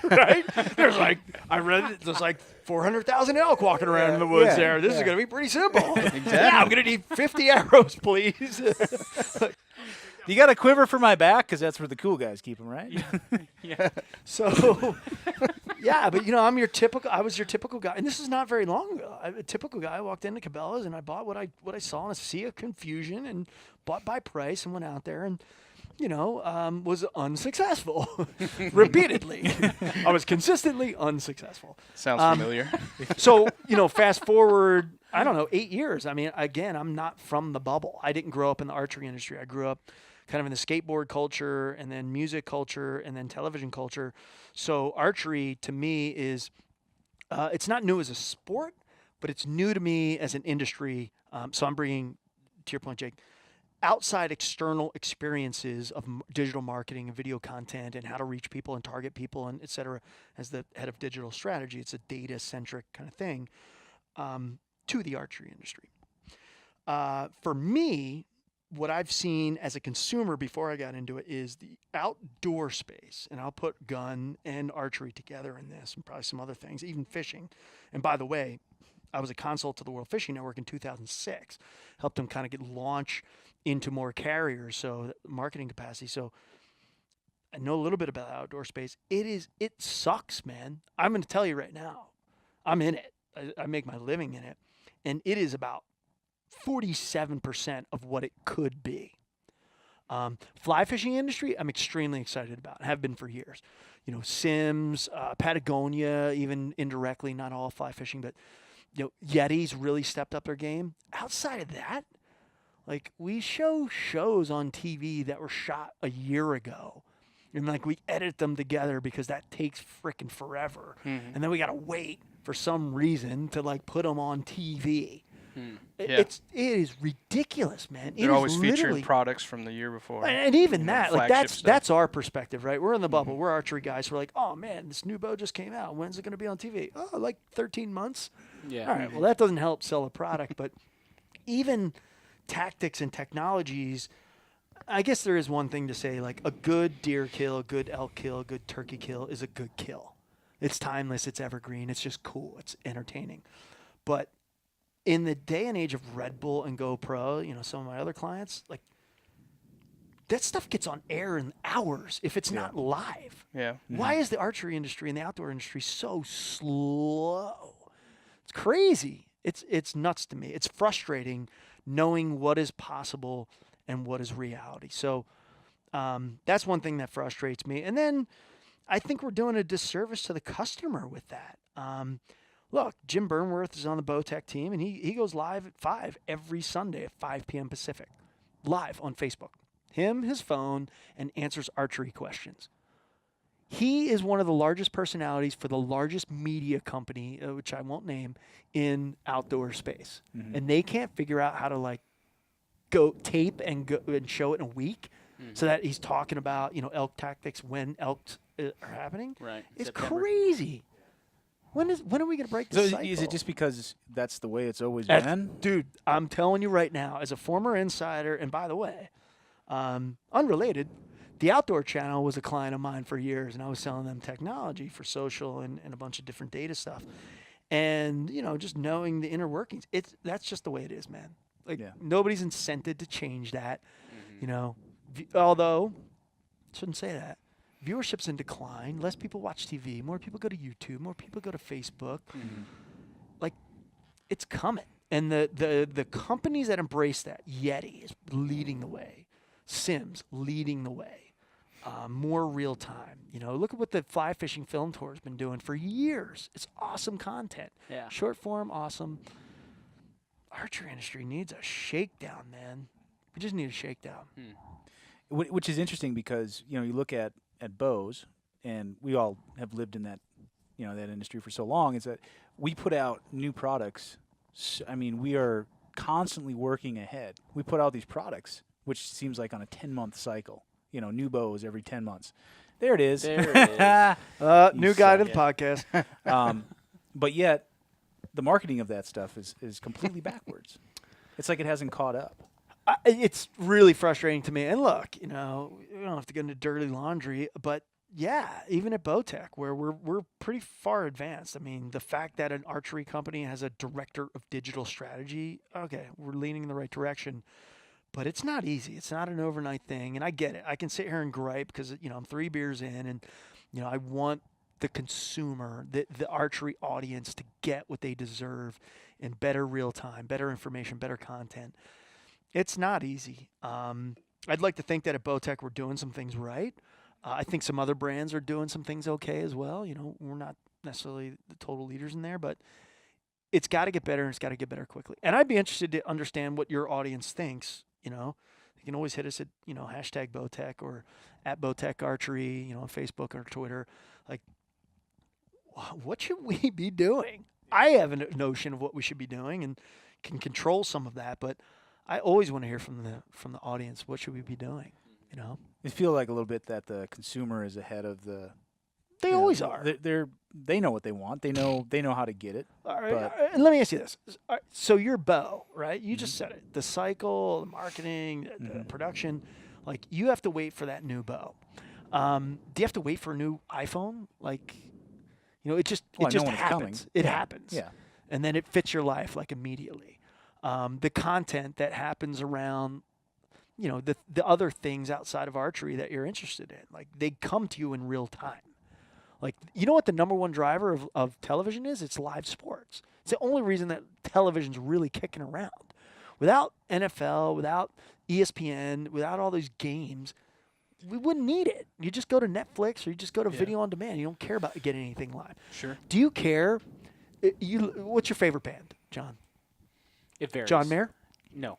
right. There's I read it. There's 400,000 elk walking around in the woods there. This is gonna be pretty simple. Exactly. Yeah, I'm gonna need 50 arrows, please.
You got a quiver for my back because that's where the cool guys keep them, right?
Yeah.
So, yeah, but I was your typical guy, and this is not very long ago. A typical guy walked into Cabela's and I bought what I saw in a sea of confusion and bought by price and went out there and was unsuccessful repeatedly. I was consistently unsuccessful.
Sounds familiar.
So, fast forward, I don't know, 8 years. I mean, again, I'm not from the bubble. I didn't grow up in the archery industry. I grew up kind of in the skateboard culture and then music culture and then television culture. So archery to me is, it's not new as a sport, but it's new to me as an industry. So I'm bringing, to your point, Jake, outside external experiences of digital marketing and video content and how to reach people and target people and et cetera. As the head of digital strategy, it's a data-centric kind of thing to the archery industry. For me, what I've seen as a consumer before I got into it is the outdoor space, and I'll put gun and archery together in this and probably some other things, even fishing. And by the way, I was a consult to the World Fishing Network in 2006, helped them kind of get launch into more carriers, so marketing capacity. So I know a little bit about outdoor space. It sucks, man. I'm going to tell you right now, I'm in it. I make my living in it, and it is about 47% of what it could be. Fly fishing industry, I'm extremely excited about. Have been for years. Sims, Patagonia, even indirectly, not all fly fishing, but Yeti's really stepped up their game. Outside of that, we show shows on TV that were shot a year ago, and we edit them together because that takes freaking forever, and then we gotta wait for some reason to put them on TV. It is ridiculous, man.
They're always featuring products from the year before.
And even that,
flagship stuff.
that's our perspective, right? We're in the bubble. We're archery guys. We're like, oh man, this new bow just came out. When's it going to be on TV? Oh, 13 months.
Yeah.
All right. Well, that doesn't help sell a product, but even tactics and technologies, I guess there is one thing to say, a good deer kill, a good elk kill, a good turkey kill is a good kill. It's timeless. It's evergreen. It's just cool. It's entertaining. But in the day and age of Red Bull and GoPro, some of my other clients, that stuff gets on air in hours if it's not live.
Yeah.
Why is the archery industry and the outdoor industry so slow? It's crazy. It's nuts to me. It's frustrating knowing what is possible and what is reality. So that's one thing that frustrates me. And then I think we're doing a disservice to the customer with that. Look, Jim Burnworth is on the Bowtech team, and he goes live at 5 every Sunday at 5 p.m. Pacific, live on Facebook. Him, his phone, and answers archery questions. He is one of the largest personalities for the largest media company, which I won't name, in outdoor space. And they can't figure out how to go tape and show it in a week, so that he's talking about elk tactics when elks are happening.
Right.
It's
September.
crazy. When are we gonna break this
So
cycle?
is it just because that's the way it's always been?
Dude, I'm telling you right now, as a former insider, and by the way, unrelated, the Outdoor Channel was a client of mine for years, and I was selling them technology for social and a bunch of different data stuff. And just knowing the inner workings, that's just the way it is, man. Like nobody's incented to change that. Although shouldn't say that. Viewership's in decline. Less people watch TV. More people go to YouTube. More people go to Facebook. Like, it's coming. And the companies that embrace that, Yeti is leading the way. Sims leading the way. More real time. Look at what the fly fishing film tour has been doing for years. It's awesome content.
Yeah.
Short form, awesome. Archery industry needs a shakedown, man. We just need a shakedown.
Which is interesting because you look at bows, and we all have lived in that that industry for so long. Is that we put out new products. I mean, we are constantly working ahead. We put out these products, which seems like on a 10-month cycle. New bows every 10 months. There it is.
There it is.
New guy to the podcast.
But yet, the marketing of that stuff is completely backwards. It's like it hasn't caught up.
It's really frustrating to me. And look, we don't have to get into dirty laundry, but yeah, even at Bowtech, where we're pretty far advanced. I mean, the fact that an archery company has a director of digital strategy, okay, we're leaning in the right direction. But it's not easy. It's not an overnight thing, and I get it. I can sit here and gripe because I'm 3 beers in, and I want the consumer, the archery audience, to get what they deserve in better real time, better information, better content. It's not easy. I'd like to think that at Bowtech we're doing some things right. I think some other brands are doing some things okay as well. We're not necessarily the total leaders in there, but it's got to get better, and it's got to get better quickly. And I'd be interested to understand what your audience thinks. You can always hit us at hashtag Bowtech or at Bowtech Archery, on Facebook or Twitter. Like, what should we be doing? I have a notion of what we should be doing and can control some of that, but I always want to hear from the audience. What should we be doing?
It feels like a little bit that the consumer is ahead of the.
They always are.
They know what they want. They know how to get it.
All right, and let me ask you this. All right, so your bow, right? You just said it. The cycle, the marketing, the production. Like, you have to wait for that new bow. Do you have to wait for a new iPhone? Like, it just happens. It happens.
Yeah.
And then it fits your life like immediately. The content that happens around, the other things outside of archery that you're interested in, like, they come to you in real time. Like, you know what the number one driver of television is? It's live sports. It's the only reason that television's really kicking around. Without NFL, without ESPN, without all these games, we wouldn't need it. You just go to Netflix or you just go to video on demand. You don't care about getting anything live.
Sure.
Do you care? What's your favorite band, John?
It varies.
John Mayer?
No.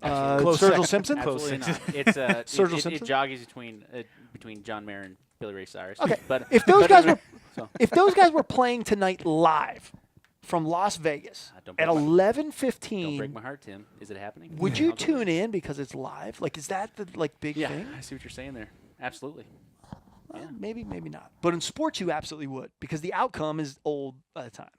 Sergio Simpson?
Absolutely not. It's
Sergio
it
Simpson?
jogs between John Mayer and Billy Ray Cyrus.
Okay.
But
if those
so.
guys were playing tonight live from Las Vegas
Don't
at
break my-
11:15,
Don't break my heart, Tim. Is it happening?
would you
I'll go.
tune in because it's live? Like, is that the big
Yeah,
thing?
I see what you're saying there. Absolutely.
Well, maybe not. But in sports, you absolutely would, because the outcome is old by the time.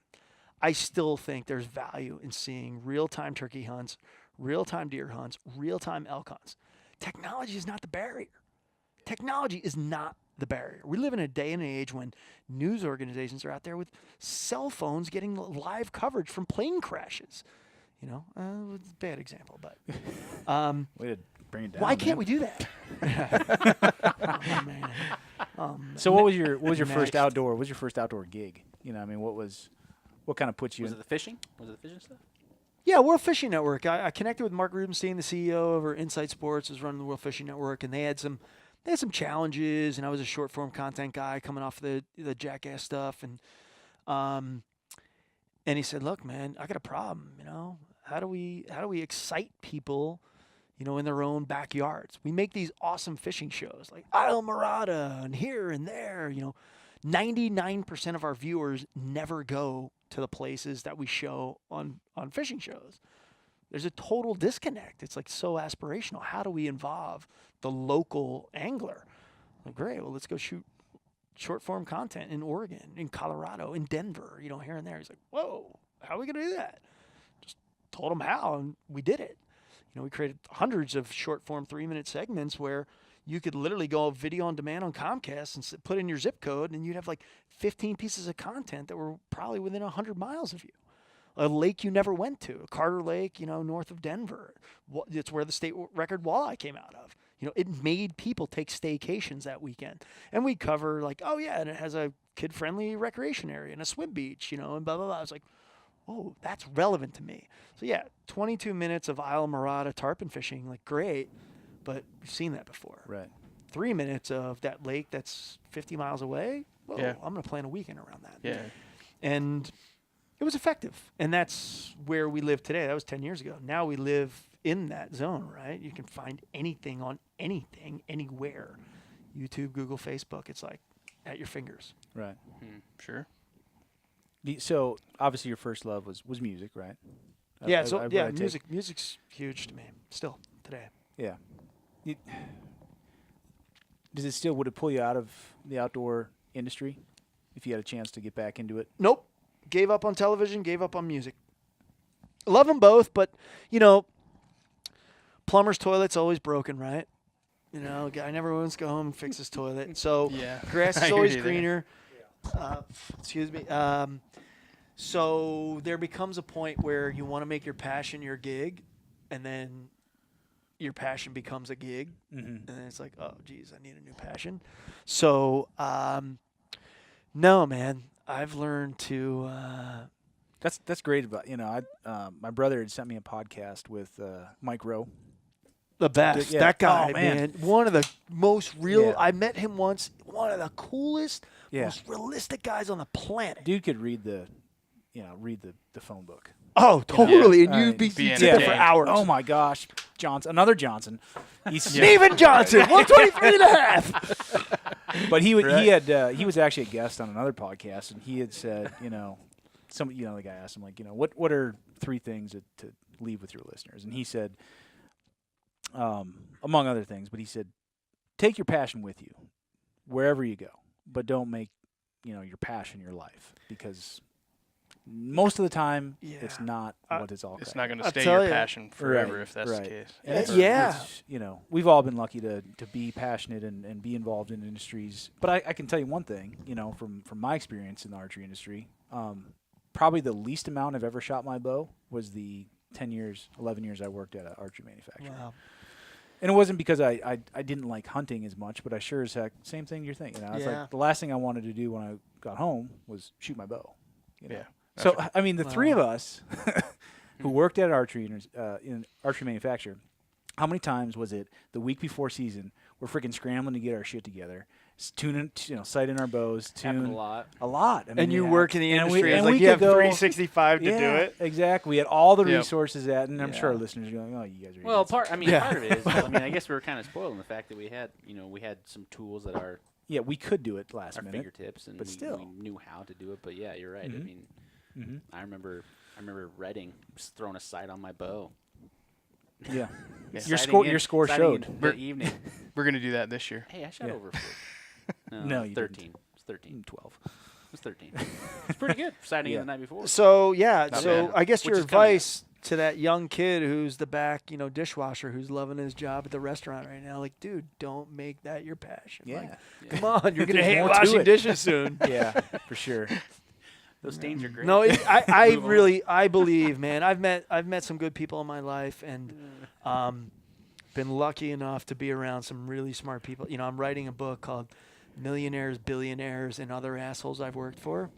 I still think there's value in seeing real-time turkey hunts, real-time deer hunts, real-time elk hunts. Technology is not the barrier. Technology is not the barrier. We live in a day and age when news organizations are out there with cell phones getting live coverage from plane crashes. It's a bad example, but
Way to bring it down.
why can't
man.
we do that? Oh, man.
So what was your first
Next.
outdoor? What was your first outdoor gig? What kind of put you
Was
in?
it the fishing? Was it the fishing stuff?
Yeah, World Fishing Network. I connected with Mark Rubenstein, the CEO over Insight Sports, is running the World Fishing Network, and they had some challenges, and I was a short form content guy coming off the JackAss stuff, and he said, "Look, man, I got a problem. How do we excite people, in their own backyards? We make these awesome fishing shows like Isle Morada and here and there. 99% of our viewers never go to the places that we show on fishing shows. There's a total disconnect. It's like so aspirational. How do we involve the local angler? Like, great, well, let's go shoot short form content in Oregon, in Colorado, in Denver, here and there. He's like, whoa, how are we going to do that? Just told him how, and we did it. We created hundreds of short form 3-minute segments where you could literally go video on demand on Comcast and put in your zip code, and you'd have like 15 pieces of content that were probably within 100 miles of you. A lake you never went to, Carter Lake, north of Denver. It's where the state record walleye came out of. It made people take staycations that weekend. And we cover like, oh yeah, and it has a kid-friendly recreation area and a swim beach, and blah, blah, blah. I was like, oh, that's relevant to me. So yeah, 22 minutes of Isle Morada tarpon fishing, like great, but we've seen that before.
Right.
3 minutes of that lake that's 50 miles away. Whoa,
Yeah.
I'm going to plan a weekend around that.
Yeah.
And it was effective. And that's where we live today. That was 10 years ago. Now we live in that zone, right? You can find anything on anything, anywhere. YouTube, Google, Facebook. It's like at your fingers.
Right.
Sure.
So obviously your first love was music, right?
Yeah.
I take-
Music's huge to me still today.
Yeah. Does it still, would it pull you out of the outdoor industry if you had a chance to get back into it?
Nope. Gave up on television, gave up on music. Love them both, but, plumber's toilet's always broken, right? Guy never wants to go home and fix his toilet. So
Yeah.
grass
I
is
hear
always
you there.
greener. Excuse me. So there becomes a point where you want to make your passion your gig, and then your passion becomes a gig. And then it's like, oh, geez, I need a new passion. So, no, man, I've learned to.
That's great about my brother had sent me a podcast with Mike Rowe.
The best.
Yeah.
That guy,
Oh, man.
One of the most real.
Yeah.
I met him once. One of the coolest,
Yeah.
most realistic guys on the planet.
Dude could read the phone book.
Oh, totally. And
Yeah.
you'd
Be
you'd sit there for
entertained.
hours.
Oh my gosh, another Johnson. He's
Stephen Johnson, 123 and a half.
But he was actually a guest on another podcast, and he had said, the guy asked him like, what are 3 things to leave with your listeners? And he said, among other things, but he said, take your passion with you wherever you go, but don't make your passion your life, because most of the time it's not what it's all.
It's not going to
I'll
stay
tell
your
ya.
passion forever
Right,
if that's
right.
the case.
And it's-
Yeah.
it's, we've all been lucky to be passionate and be involved in industries. But I can tell you one thing, from my experience in the archery industry, probably the least amount I've ever shot my bow was the 11 years I worked at an archery manufacturer.
Wow.
And it wasn't because I didn't like hunting as much, but I sure as heck, same thing you're thinking. It's
Yeah.
like the last thing I wanted to do when I got home was shoot my bow.
Yeah.
So, I mean, the
Wow.
3 of us who worked at archery in archery manufacturer, how many times was it the week before season we're freaking scrambling to get our shit together, tuning, sighting our bows,
Happened a lot.
a lot. I mean,
And you
yeah.
work in the
And
industry.
and
it's like
we
you have
could go-
365 to
yeah,
do it.
Exactly. We had all the
Yep.
resources and I'm sure our
Yeah.
listeners are going, oh, you guys are
Well,
idiots.
part of it is. I guess we were kind of spoiled in the fact that we had some tools that are
Yeah, we could do it last
our
minute.
fingertips, and
but
we
still.
knew how to do it. But yeah, you're right. I
Mhm.
mean,
Mm-hmm.
I remember Redding just throwing a sight on my bow.
Yeah.
Yeah.
Your
Sighting
score
sighting
showed.
in the evening.
We're going to do that this year.
Hey, I shot
Yeah.
over 4.
No, you
13. It's 13.
12.
It's 13. It's pretty good. Sighting
Yeah.
the night before.
So, yeah.
Not
So,
bad.
I guess
Which
your
is coming
advice to that young kid who's the back, dishwasher who's loving his job at the restaurant right now, like, dude, don't make that your passion.
Yeah.
Like, come on, you're going to
There's
hate
more to
washing
it.
dishes soon.
Yeah, for sure.
Those stains are great.
No, I
Move on.
really, I believe, man. I've met some good people in my life, and been lucky enough to be around some really smart people. I'm writing a book called Millionaires, Billionaires, and Other Assholes I've Worked For.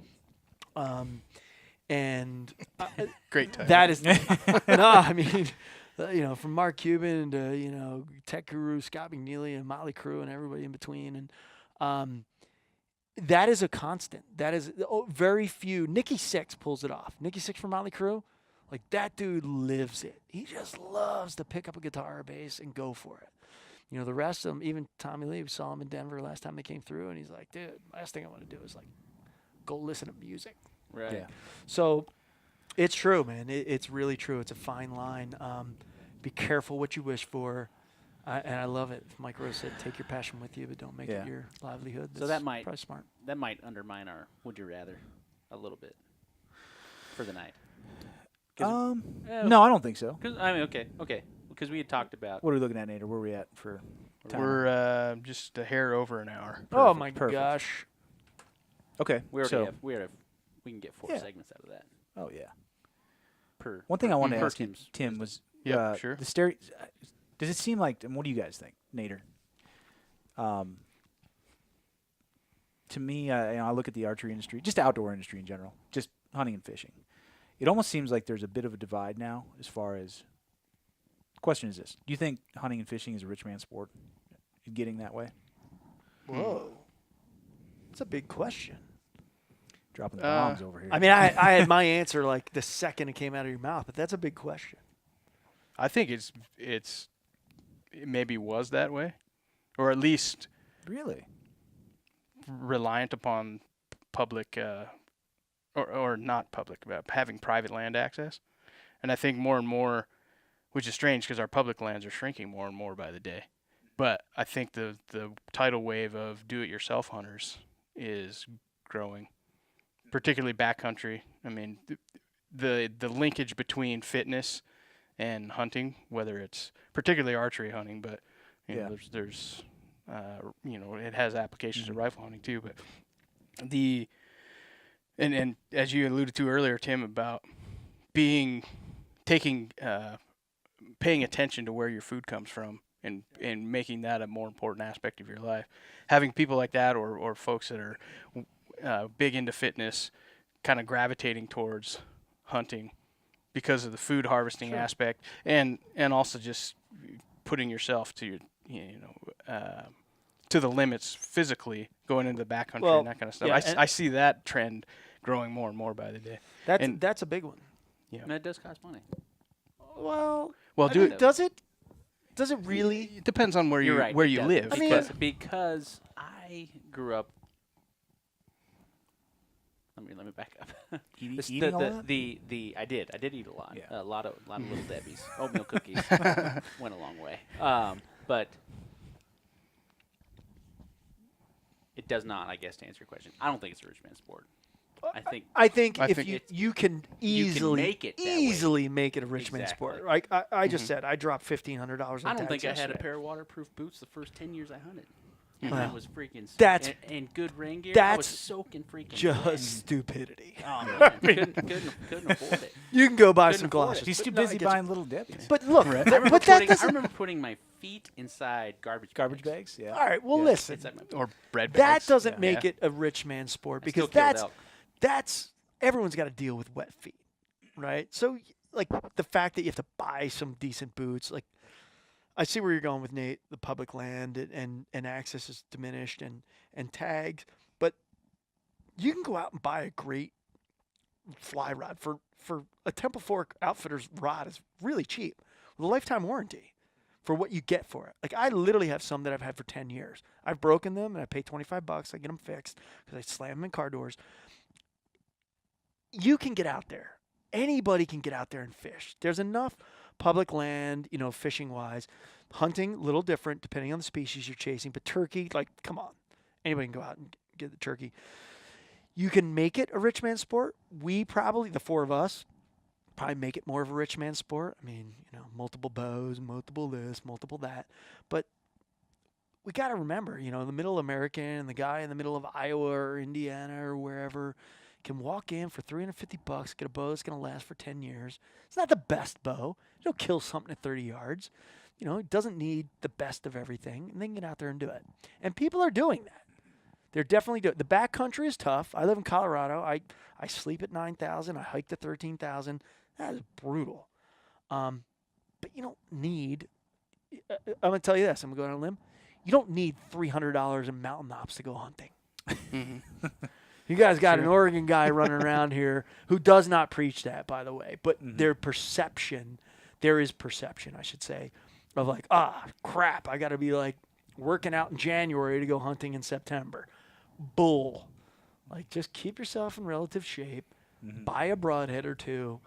And
Great time.
that is, I mean, from Mark Cuban to, tech guru Scott McNeely and Mötley Crüe and everybody in between. And that is a constant. That is very few. Nikki Sixx pulls it off. Nikki Sixx from Mötley Crüe, like that dude lives it. He just loves to pick up a guitar or bass and go for it. The rest of them, even Tommy Lee, we saw him in Denver last time they came through, and he's like, dude, last thing I want to do is like go listen to music.
Right.
Yeah.
So It's true, man. It's really true. It's a fine line. Be careful what you wish for. And I love it. Mike Rose said, take your passion with you, but don't make it your livelihood.
So that might
probably smart.
That might undermine our would you rather a little bit for the night.
No, I don't think so.
Cause, I mean, okay. Because we had talked about.
What are we looking at, Nate? Or where are we at for time?
We're just a hair over an hour.
Oh my
Perfect.
gosh.
Okay.
We can get 4 segments out of that.
Oh yeah.
Per.
One thing I wanted to
per
ask you,
Tim's
Tim, was
sure.
the does it seem like? And what do you guys think, Nader? To me, I look at the archery industry, just the outdoor industry in general, just hunting and fishing. It almost seems like there's a bit of a divide now as far as. The question is this: do you think hunting and fishing is a rich man's sport? Is getting that way?
Whoa. That's a big question.
Dropping the bombs over here.
I mean, I had my answer like the second it came out of your mouth, but that's a big question.
I think it maybe was that way, or at least
really
reliant upon public or not public, having private land access. And I think more and more, which is strange because our public lands are shrinking more and more by the day. But I think the tidal wave of do-it-yourself hunters is growing, particularly backcountry. I mean, the linkage between fitness and hunting, whether it's particularly archery hunting, but you know, there's it has applications to rifle hunting too. But and as you alluded to earlier, Tim, about paying attention to where your food comes from and making that a more important aspect of your life. Having people like that or folks that are big into fitness kind of gravitating towards hunting because of the food harvesting aspect and also just putting yourself to to the limits physically, going into the backcountry and that kind of stuff.
Yeah,
I see that trend growing more and more by the day.
That's a big one.
Yeah.
And it does cost money.
Well,
does
it? Does it really?
It depends on where
You're right,
where
it
you
does.
live.
I mean,
because I grew up. Let me back up.
Eating a lot?
I did eat a lot.
Yeah.
A lot of Little Debbie's, oatmeal cookies went a long way. But it does not, I guess, to answer your question. I don't think it's a rich man's sport.
I think
I
if
think
you can easily
make it that way.
easily make it a rich man's sport. Like I just said, I dropped $1,500.
I don't think I had a
yesterday.
pair of waterproof boots the first 10 years I hunted. And
Well,
I was freaking
that's-
and good rain gear. I
that's
was soaking freaking
Just
wet.
stupidity.
Oh, man. couldn't afford it.
You can go buy
Couldn't
some
afford
galoshes.
it.
He's
but
too
no, I
busy
get you.
buying Little Debbie's.
But look,
I
that
remember putting my feet inside garbage
bags. Yeah.
All right, well,
Yeah.
listen.
Inside my
or bread
That
bags.
doesn't
Yeah.
make it a rich man's sport
I still
because
killed elk.
that's everyone's got to deal with wet feet, right? So like the fact that you have to buy some decent boots, like I see where you're going with Nate, the public land and access is diminished and tags, but you can go out and buy a great fly rod for a Temple Fork Outfitters rod is really cheap with a lifetime warranty for what you get for it. Like I literally have some that I've had for 10 years. I've broken them and I pay $25. I get them fixed because I slam them in car doors. You can get out there. Anybody can get out there and fish. There's enough public land, fishing wise. Hunting, a little different depending on the species you're chasing. But turkey, like, come on. Anybody can go out and get the turkey. You can make it a rich man's sport. We probably, the four of us, probably make it more of a rich man's sport. I mean, multiple bows, multiple this, multiple that. But we got to remember, the middle American, the guy in the middle of Iowa or Indiana or wherever can walk in for $350, get a bow that's going to last for 10 years. It's not the best bow. It'll kill something at 30 yards. It doesn't need the best of everything, and they can get out there and do it. And people are doing that. They're definitely doing it. The backcountry is tough. I live in Colorado. I sleep at 9,000. I hike to 13,000. That is brutal. But you don't need, I'm going to tell you this. I'm going to go on a limb. You don't need $300 in mountain ops to go hunting. You guys got an Oregon guy running around here who does not preach that, by the way. But there is perception, I should say, of like, crap, I got to be like working out in January to go hunting in September. Bull. Like, just keep yourself in relative shape. buy a broadhead or two,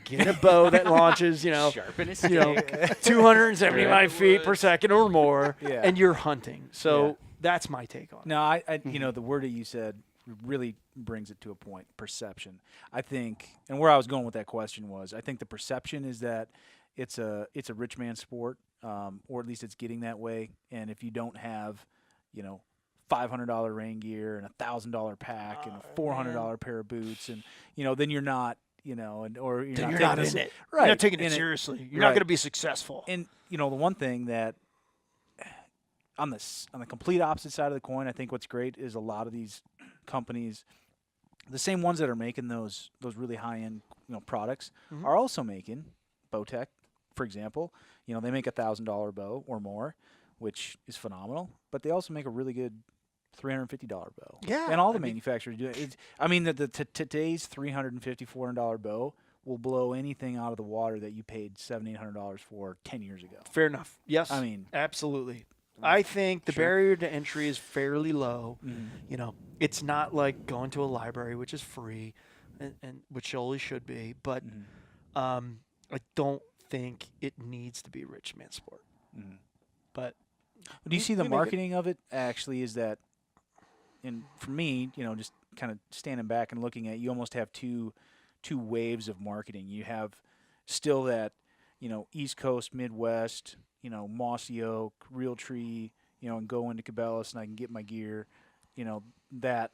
get a bow that launches,
Sharpen his
275 feet per second or more,
Yeah.
and you're hunting. So that's my take on it.
No, I the word that you said really brings it to a point. Perception. I think, and where I was going with that question was, I think the perception is that it's a rich man's sport, or at least it's getting that way. And if you don't have, $500 rain gear and $1,000 pack and a $400 pair of boots, and then you're not, or you're
Then
not
you're not
taking
in
it,
it.
right?
You're not taking it
in
seriously. You're
right.
not going to be successful.
And the one thing that on the complete opposite side of the coin, I think what's great is a lot of these companies, the same ones that are making those really high end products, are also making Bowtech, for example. They make $1,000 bow or more, which is phenomenal. But they also make a really good $350 bow.
Yeah,
and all the manufacturers do it. Today's $350, $400 bow will blow anything out of the water that you paid $700, $800 for 10 years ago.
Fair enough. Yes.
I mean,
absolutely. I think the barrier to entry is fairly low. It's not like going to a library, which is free, and which always should be. But I don't think it needs to be a rich man's sport. But
do you see the marketing of it actually is that, and for me, just kind of standing back and looking at it, you almost have two waves of marketing. You have still that, East Coast, Midwest, Mossy Oak, Real Tree, and go into Cabela's and I can get my gear, that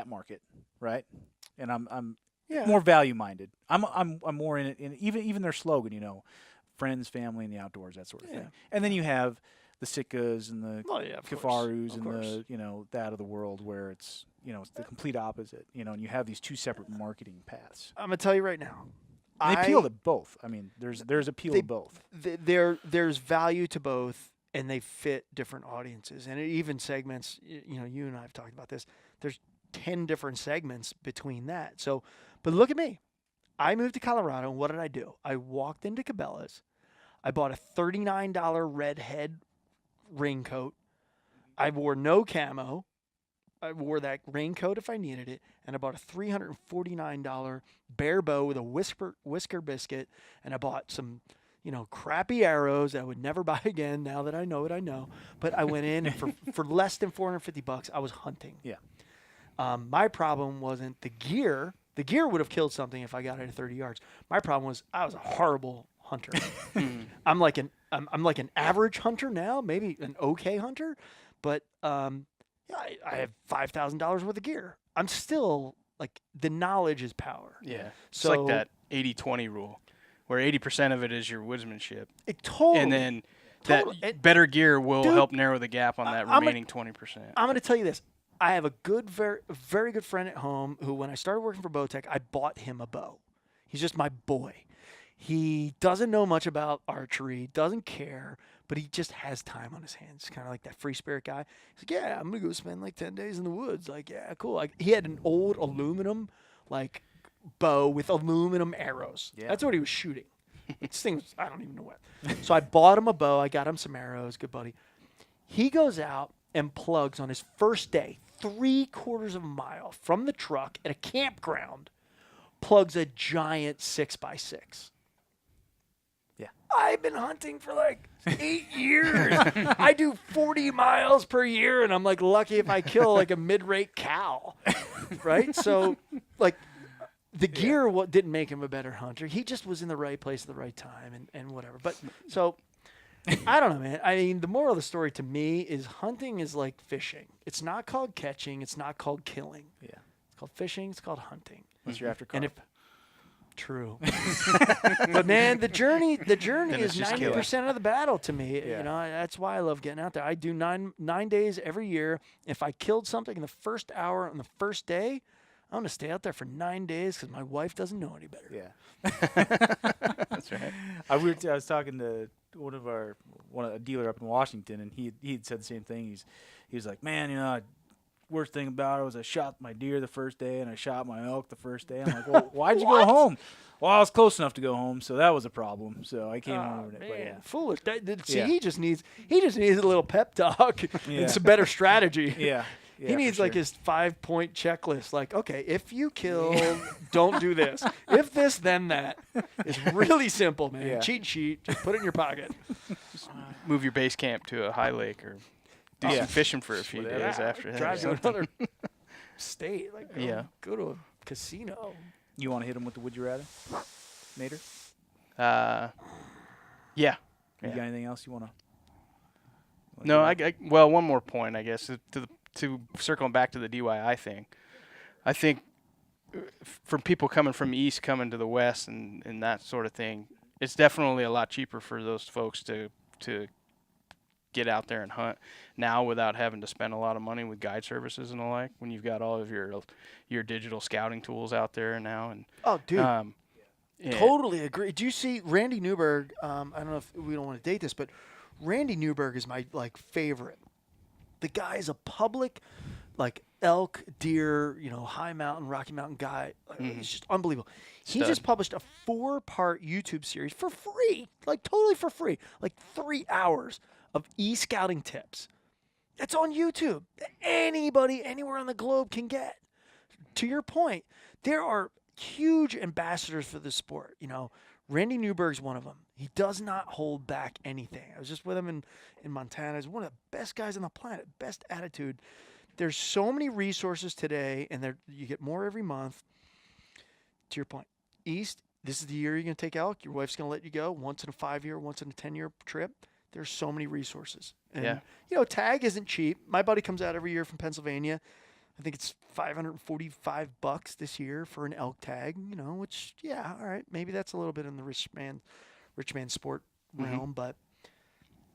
market, right? And I'm more value minded. I'm more in it, and even their slogan, friends, family, and the outdoors, that sort of thing. And then you have the Sitkas and the Kifarus and the that of the world where it's it's the complete opposite, and you have these two separate marketing paths.
I'm gonna tell you right now,
and they appeal to both. I mean, there's appeal to both.
There's value to both, and they fit different audiences, and it even segments. You and I have talked about this. There's 10 different segments between that. So, but look at me. I moved to Colorado, and what did I do? I walked into Cabela's. I bought a $39 red head raincoat. I wore no camo. I wore that raincoat if I needed it, and I bought a $349 bear bow with a whisker biscuit, and I bought some, crappy arrows that I would never buy again. Now that I know what I know, but I went in and for less than $450, I was hunting.
Yeah.
My problem wasn't the gear. The gear would have killed something if I got it at 30 yards. My problem was I was a horrible hunter. I'm like an average hunter now, maybe an okay hunter, but I have $5,000 worth of gear. I'm still like the knowledge is power.
Yeah, it's
so
like that 80-20 rule, where 80% of it is your woodsmanship,
and
then that better gear will help narrow the gap on that remaining 20%.
I'm going to tell you this. I have a very good friend at home who, when I started working for Bowtech, I bought him a bow. He's just my boy. He doesn't know much about archery, doesn't care, but he just has time on his hands. Kind of like that free spirit guy. He's like, yeah, I'm going to go spend like 10 days in the woods. Like, yeah, cool. Like, he had an old aluminum bow with aluminum arrows. Yeah. That's what he was shooting. This thing was, I don't even know what. So I bought him a bow. I got him some arrows. Good buddy. He goes out and plugs on his first day, 3/4 of a mile from the truck at a campground, plugs a giant 6x6.
Yeah.
I've been hunting for like 8 years. I do 40 miles per year, and I'm like lucky if I kill like a mid-rate cow, right? So like the gear didn't make him a better hunter. He just was in the right place at the right time and whatever. But so I don't know, man. I mean, the moral of the story to me is hunting is like fishing. It's not called catching. It's not called killing.
Yeah.
It's called fishing. It's called hunting.
Unless you're after carp.
True. But man, the journey is 90% of the battle to me.
Yeah.
That's why I love getting out there. I do nine days every year. If I killed something in the first hour on the first day, I'm gonna stay out there for 9 days because my wife doesn't know any better.
Yeah.
That's right.
I was talking to a dealer up in Washington, and he had said the same thing. He was like, man, worst thing about it was I shot my deer the first day and I shot my elk the first day. I'm like, well, why'd you go home? Well, I was close enough to go home, so that was a problem. So I came home with it. But yeah.
Foolish. He just needs a little pep talk and some better strategy.
Yeah. Yeah,
he
for
needs like
sure.
his 5-point checklist. Like, okay, if you kill, don't do this. If this, then that. It's really simple, man.
Yeah.
Cheat sheet. Just put it in your pocket.
Move your base camp to a high lake or do
Yeah.
some fishing for a few
Whatever.
days after that. or
Drive to
something.
another state. Like, go to a casino.
You want to hit him with the would you rather, Nader?
Yeah.
You got anything else you want to?
No, well, one more point, I guess, to circling back to the DIY thing. I think from people coming from east coming to the west and that sort of thing, it's definitely a lot cheaper for those folks to get out there and hunt now without having to spend a lot of money with guide services and the like. When you've got all of your digital scouting tools out there now, and
Oh, dude.
yeah.
Totally agree. Do you see Randy Newberg? I don't know if we don't want to date this, but Randy Newberg is my favorite. The guy is a public elk, deer, high mountain, Rocky Mountain guy. He's just unbelievable. He
Stud.
just published a 4-part YouTube series for free, totally for free, 3 hours of e-scouting tips. That's on YouTube. Anybody, anywhere on the globe can get. To your point, there are huge ambassadors for the sport. Randy Newberg's one of them. He does not hold back anything. I was just with him in Montana. He's one of the best guys on the planet, best attitude. There's so many resources today, and you get more every month. To your point, East, this is the year you're going to take elk. Your wife's going to let you go once in a 5-year, once in a 10-year trip. There's so many resources. And, tag isn't cheap. My buddy comes out every year from Pennsylvania. I think it's $545 this year for an elk tag, which, all right, maybe that's a little bit in the rich man sport realm, but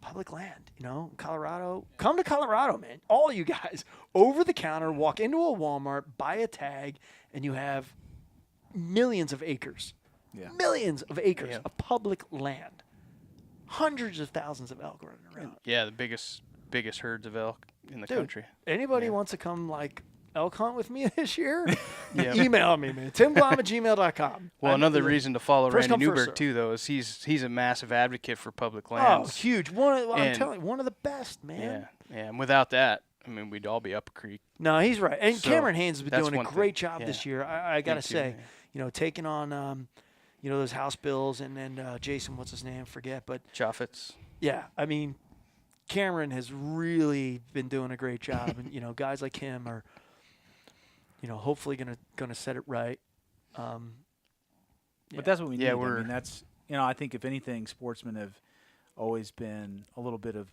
public land, Colorado, come to Colorado, man. All you guys, over the counter, walk into a Walmart, buy a tag, and you have millions of acres.
Yeah.
Millions of acres of public land. Hundreds of thousands of elk running around.
Yeah, the biggest herds of elk in the country.
Anybody wants to come elk hunt with me this year?
Yeah.
Email me, man. TimGlomb@gmail.com.
Well, another reason to follow
First
Randy
come, first
Newberg
serve.
too, though, is he's a massive advocate for public
Oh,
lands.
huge. I'm telling you, one of the best, man.
Yeah, and without that, I mean, we'd all be up a creek.
No, he's right. And
So,
Cameron Haynes has been
that's
doing a
one
great
thing.
job
Yeah.
this year. I got to
Me too,
say,
yeah.
taking on, those House bills and then Jason, what's his name? Forget. But
Chaffetz.
yeah, I mean, Cameron has really been doing a great job. And, guys like him are, hopefully gonna set it right.
But that's what we need.
Yeah,
I mean, that's I think if anything, sportsmen have always been a little bit of.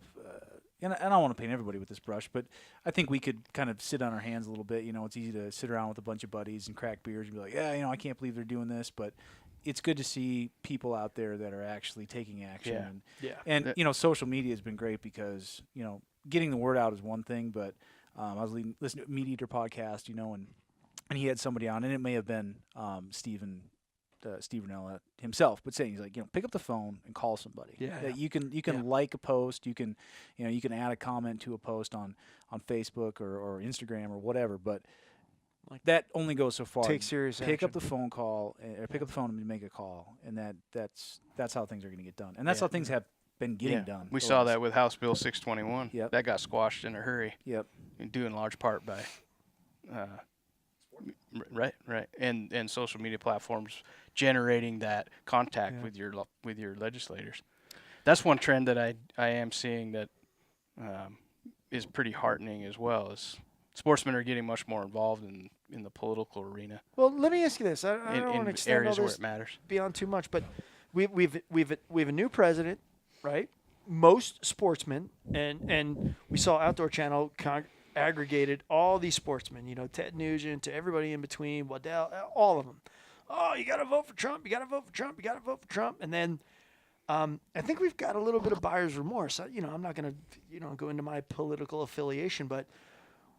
And I don't want to paint everybody with this brush, but I think we could kind of sit on our hands a little bit. It's easy to sit around with a bunch of buddies and crack beers and be like, I can't believe they're doing this. But it's good to see people out there that are actually taking action.
Yeah.
And social media has been great because, getting the word out is one thing, but I was listening to a Meat Eater podcast, and he had somebody on, and it may have been Steve Rinella himself, but saying, he's like, pick up the phone and call somebody.
Yeah.
That you can like a post, you can add a comment to a post on Facebook or Instagram or whatever, but that only goes so far.
Take serious
Pick up
action.
the phone call, or pick up the phone and make a call, and that's how things are going to get done, and that's how things have been getting done.
We saw that with House Bill 621.
Yep.
That got squashed in a hurry.
Yep.
Due in large part by, right, and social media platforms generating that contact with your legislators. That's one trend that I am seeing that is pretty heartening as well. Is sportsmen are getting much more involved in the political arena.
Well, let me ask you this. I don't want to
in
extend all
areas where
this
it matters.
beyond too much, but we've a new president, right? Most sportsmen, and we saw Outdoor Channel aggregated all these sportsmen. Ted Nugent to everybody in between, Waddell, all of them. Oh, you got to vote for Trump. You got to vote for Trump. You got to vote for Trump. And then I think we've got a little bit of buyer's remorse. I'm not going to go into my political affiliation, but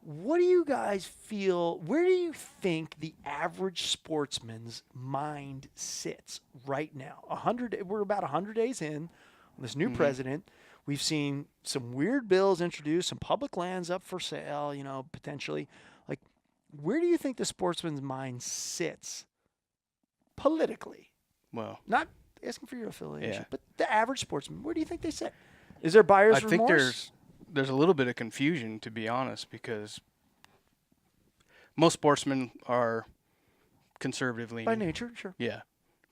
what do you guys feel? Where do you think the average sportsman's mind sits right now? We're about 100 days in on this new president. We've seen some weird bills introduced, some public lands up for sale, potentially. Where do you think the sportsman's mind sits politically?
Well,
Not asking for your affiliation,
Yeah.
but the average sportsman, where do you think they sit? Is there buyer's
I
remorse?
think there's a little bit of confusion, to be honest, because most sportsmen are conservative leaning
By nature, sure.
Yeah,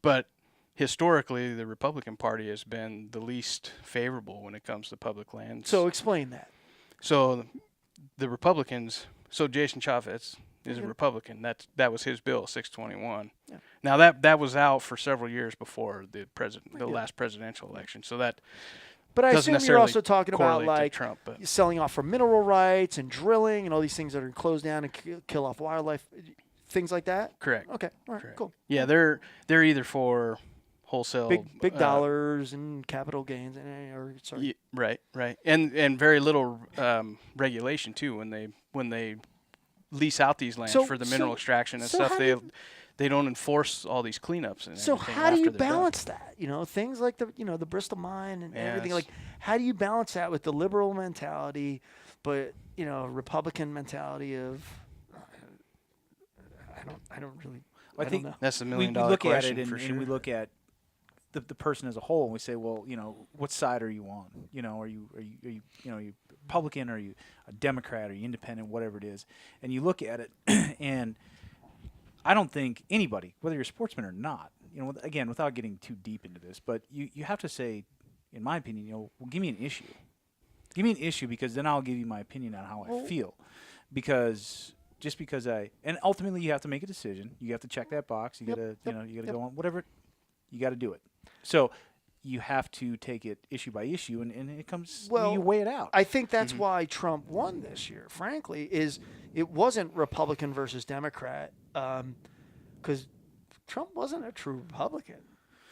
but historically, the Republican Party has been the least favorable when it comes to public lands.
So explain that.
So the Republicans. So Jason Chaffetz is a Republican. That was his bill, 621.
Yeah.
Now that was out for several years before the last presidential election. So that.
But I
doesn't
assume you're
necessarily
also talking about
correlate to
like
Trump, but
selling off for mineral rights and drilling and all these things that are closed down and kill off wildlife, things like that.
correct.
Okay, all right,
Correct.
cool.
Yeah, they're either for wholesale
Big dollars and capital gains. Or sorry.
right, and very little regulation too when they lease out these lands for the mineral extraction and stuff. They don't enforce all these cleanups and
So
everything
how do
after
you
they're done.
balance that? Things like the Bristol mine and everything.
Yes.
Like, how do you balance that with the liberal mentality, but Republican mentality of I don't really.
I
don't
think
know.
That's the
we
$1,000,000
look at
question
it
for
and
sure.
we look at the person as a whole, and we say, well, what side are you on? Are you Republican, or are you a Democrat, or are you independent, whatever it is? And you look at it, and I don't think anybody, whether you're a sportsman or not, again, without getting too deep into this, but you have to say, in my opinion, well, give me an issue. Give me an issue, because then I'll give you my opinion on how I feel. Because just because and ultimately you have to make a decision. You have to check that box. You gotta, you gotta go on whatever. You got to do it. So you have to take it issue by issue, and it comes. You weigh it out.
I think that's why Trump won this year. Frankly, is it wasn't Republican versus Democrat, because Trump wasn't a true Republican.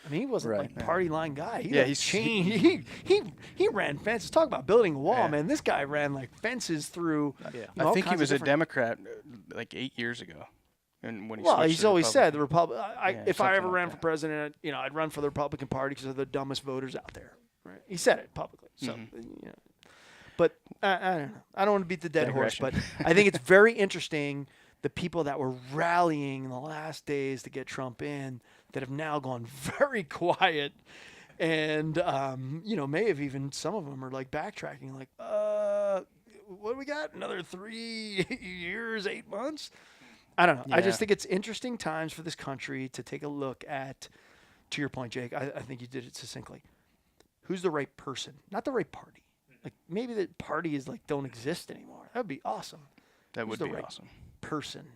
I mean, he wasn't like party line guy. He's changed. He ran fences. Talk about building a wall, man. This guy ran like fences through.
I think he was a Democrat like 8 years ago. And when
he's always said the if I ever
like
ran for president, I'd run for the Republican Party because they're the dumbest voters out there. Right? He said it publicly. So, but I don't know. I don't want to beat the dead horse, but I think it's very interesting the people that were rallying in the last days to get Trump in that have now gone very quiet, and may have even some of them are like backtracking, like, what do we got? Another 3 years, 8 months. I don't know.
Yeah.
I just think it's interesting times for this country to take a look at, to your point, Jake, I think you did it succinctly. Who's the right person? Not the right party. Like, maybe the party is like don't exist anymore. That would be awesome.
That would
Who's
be
the right
awesome.
person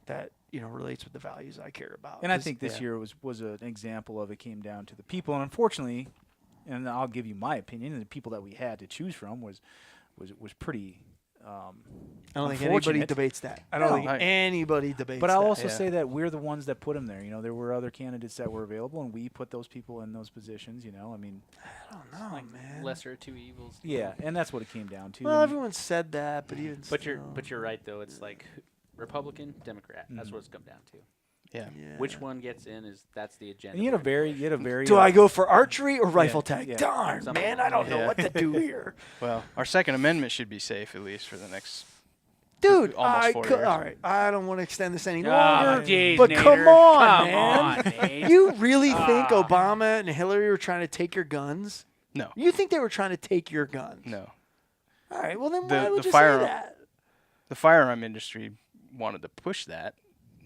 that, relates with the values I care about.
And I think this year was an example of it came down to the people. And unfortunately, and I'll give you my opinion, and the people that we had to choose from was pretty
I don't think anybody
unfortunate.
debates that. I don't think anybody debates that.
But I'll also say that we're the ones that put him there. There were other candidates that were available, and we put those people in those positions. I mean,
I don't know, man.
Lesser of two evils.
yeah, and that's what it came down to.
Well,
And
everyone said that, but even
But
still.
you're right though. It's like Republican, Democrat. That's what it's come down to.
Yeah.
Which one gets in that's the agenda.
and you had a very.
Do I go for archery or rifle tag?
yeah.
Darn,
Something
man,
like
I don't know
that.
what to do here.
Well, our Second Amendment should be safe at least for the next.
Dude,
Almost 4 years.
all right, I don't want to extend this any
Oh,
longer,
geez,
but
Nader.
come on,
Come
man.
on, Nate.
You really think Obama and Hillary were trying to take your guns?
No.
You think they were trying to take your guns?
No.
All right, well then
The-
why would
the
you
firearm-
say that?
The firearm industry wanted to push that.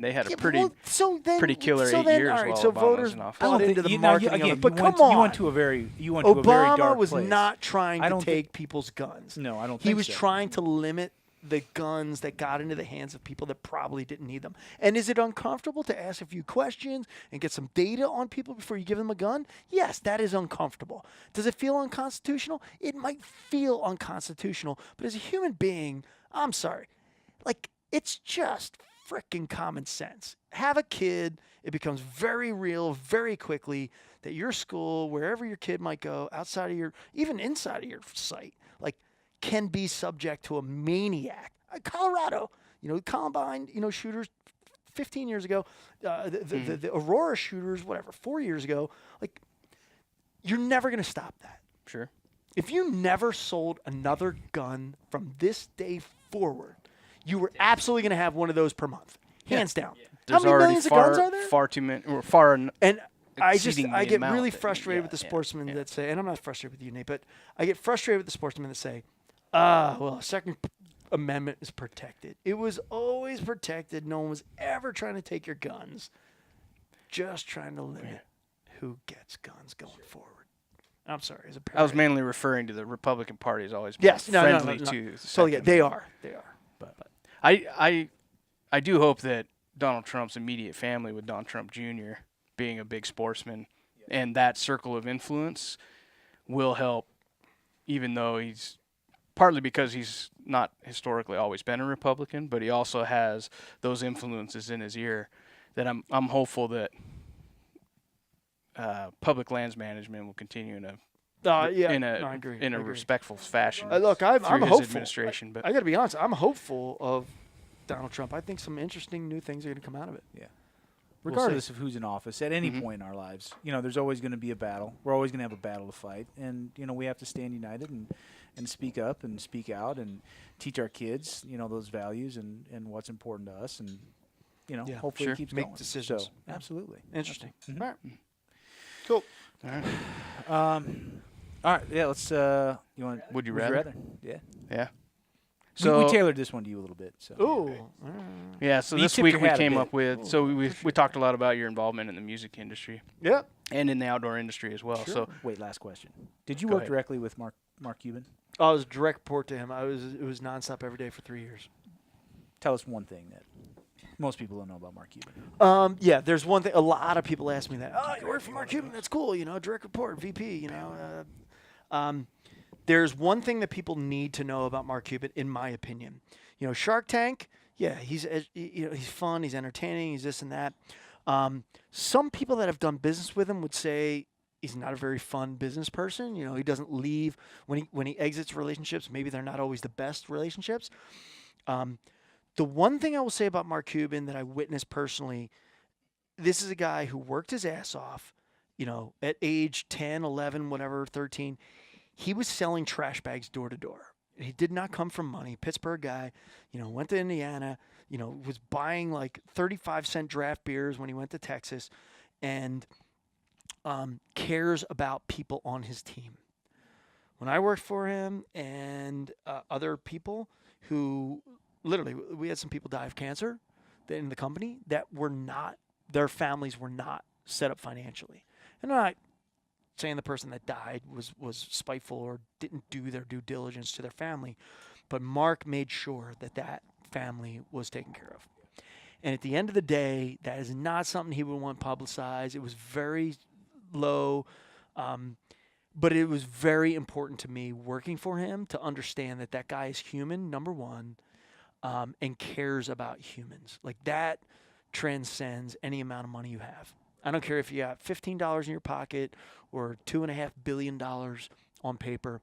They had a pretty pretty killer 8 years
All right,
while
so
Obama was
voters
in office.
bought into the
now
marketing of it. But
you
come
went,
on,
you went to a very to a very
Obama
dark
was
place.
not trying
I
to
don't
take people's guns.
No, I don't
He
think
was
so.
trying to limit the guns that got into the hands of people that probably didn't need them. And is it uncomfortable to ask a few questions and get some data on people before you give them a gun? Yes, that is uncomfortable. Does it feel unconstitutional? It might feel unconstitutional, but as a human being, I'm sorry. Like, it's just freaking common sense. Have a kid, it becomes very real very quickly that your school, wherever your kid might go, outside of your, even inside of your site, like, can be subject to a maniac. Colorado, Columbine, shooters 15 years ago, the Aurora shooters, 4 years ago, like, you're never going to stop that.
Sure.
If you never sold another gun from this day forward, you were absolutely going to have one of those per month, hands down.
There's
How many
already
millions of guns are there?
far too many, or far.
And I
exceeding the
get
amount
really
that-
frustrated with the
yeah,
sportsmen
yeah.
that say, and I'm not frustrated with you, Nate, but I get frustrated with the sportsmen that say, well, Amendment is protected. It was always protected. No one was ever trying to take your guns. Just trying to limit who gets guns going forward. I'm sorry. As a
I was
parent.
mainly referring to the Republican Party as always been
Yes, no,
friendly
no.
to.
So yeah,
Second
they
Amendment.
are. They are. But
I do hope that Donald Trump's immediate family, with Don Trump Jr. being a big sportsman, and that circle of influence will help, even though he's partly because he's not historically always been a Republican, but he also has those influences in his ear. That I'm hopeful that public lands management will continue in
I
a
agree.
in
I
a
agree.
respectful fashion.
Look, I'm
through his
hopeful.
administration, but
I got to be honest. I'm hopeful of Donald Trump. I think some interesting new things are going to come out of it.
Yeah.
We'll
Regardless of who's in office, at any
Mhm.
point in our lives, there's always going to be a battle. We're always going to have a battle to fight, and we have to stand united and speak up and speak out and teach our kids, those values and what's important to us, and hopefully
sure.
it keeps
Make
going.
decisions.
So,
Yeah.
absolutely.
Interesting.
Mhm.
All right. Cool.
all right.
All right, yeah. Let's. You want?
Would you rather?
Yeah.
Yeah.
So
So
we tailored this one to you a little bit. So.
Ooh.
yeah, so
You
this
tipped
week
your
we
hat a
came
bit.
up with we talked a lot about your involvement in the music industry
Yeah.
and in the outdoor industry as well.
Sure.
So
Wait, last question. Did you
Go
work
ahead.
directly with Mark Cuban?
I was direct report to him. It was nonstop every day for 3 years.
Tell us one thing that most people don't know about Mark Cuban.
Yeah, there's one thing. A lot of people ask me that. Oh, you work for Mark Cuban? That's cool. Direct report, VP. There's one thing that people need to know about Mark Cuban, in my opinion. Shark Tank. Yeah, he's fun. He's entertaining. He's this and that. Some people that have done business with him would say he's not a very fun business person. He doesn't leave when he exits relationships. Maybe they're not always the best relationships. The one thing I will say about Mark Cuban that I witnessed personally, this is a guy who worked his ass off, at age 10, 11, whatever, 13. He was selling trash bags door to door. He did not come from money. Pittsburgh guy, went to Indiana, was buying like 35-cent draft beers when he went to Texas, and cares about people on his team. When I worked for him and other people who literally, we had some people die of cancer in the company that were not, their families were not set up financially. And I'm not saying the person that died was spiteful or didn't do their due diligence to their family, but Mark made sure that family was taken care of. And at the end of the day, that is not something he would want publicized. It was very low, but it was very important to me working for him to understand that guy is human, number one, and cares about humans. Like that transcends any amount of money you have. I don't care if you got $15 in your pocket or $2.5 billion on paper.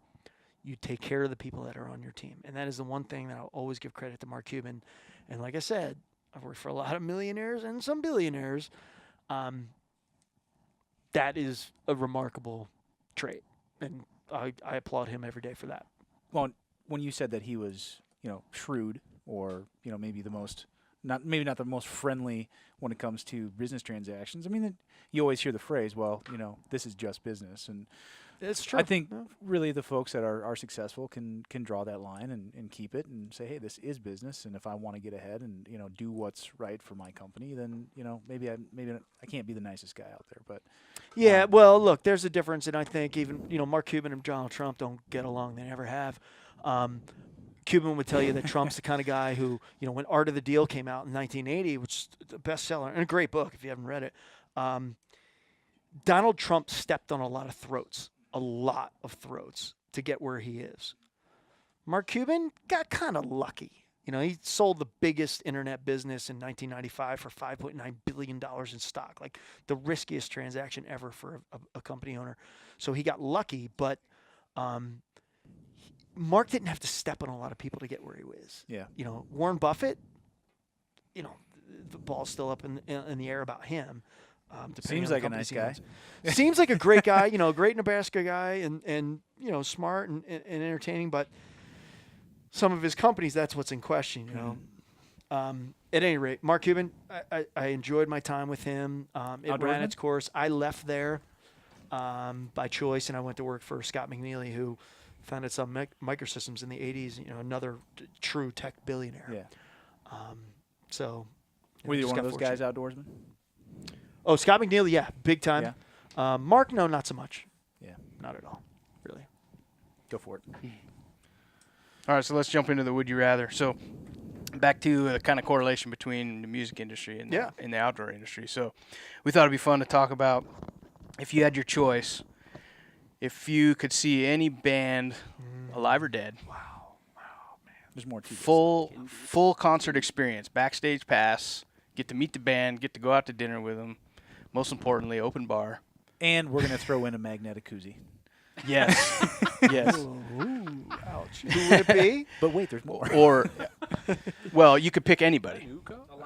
You take care of the people that are on your team. And that is the one thing that I'll always give credit to Mark Cuban. And like I said, I've worked for a lot of millionaires and some billionaires. That is a remarkable trait. And I applaud him every day for that.
Well, when you said that he was, shrewd or, maybe maybe not the most friendly when it comes to business transactions. I mean, you always hear the phrase, well, this is just business. And
It's true.
I think really the folks that are successful can draw that line and keep it and say, hey, this is business. And if I want to get ahead and, do what's right for my company, then, maybe I can't be the nicest guy out there. But
yeah, well, look, there's a difference. And I think even, Mark Cuban and Donald Trump don't get along. They never have. Cuban would tell you that Trump's the kind of guy who, when Art of the Deal came out in 1980, which is a bestseller and a great book if you haven't read it, Donald Trump stepped on a lot of throats to get where he is. Mark Cuban got kind of lucky. He sold the biggest internet business in 1995 for $5.9 billion in stock, like the riskiest transaction ever for a company owner. So he got lucky, but Mark didn't have to step on a lot of people to get where he was.
yeah.
Warren Buffett, the ball's still up in the air about him.
Seems like a nice guy.
Seems like a great guy, great Nebraska guy and smart and entertaining, but some of his companies, that's what's in question, At any rate, Mark Cuban, I enjoyed my time with him. It ran its course. I left there by choice, and I went to work for Scott McNeely, who founded Sun Microsystems in the 80s. You know, another true tech billionaire.
Yeah.
So.
Were you one of those guys, outdoorsman?
Oh, Scott McNeil, yeah, big time.
Yeah.
Mark, no, not so much.
Yeah.
Not at all, really.
Go for it.
All right, so let's jump into the would you rather. So back to the kind of correlation between the music industry and the outdoor industry. So we thought it'd be fun to talk about if you had your choice, if you could see any band, alive or dead.
Wow, man.
There's more to this.
Full concert experience, backstage pass, get to meet the band, get to go out to dinner with them. Most importantly, open bar.
And we're going to throw in a magnetic koozie.
Yes. Yes.
Ooh, ouch. Who would it be?
But wait, there's more.
Or, well, you could pick anybody.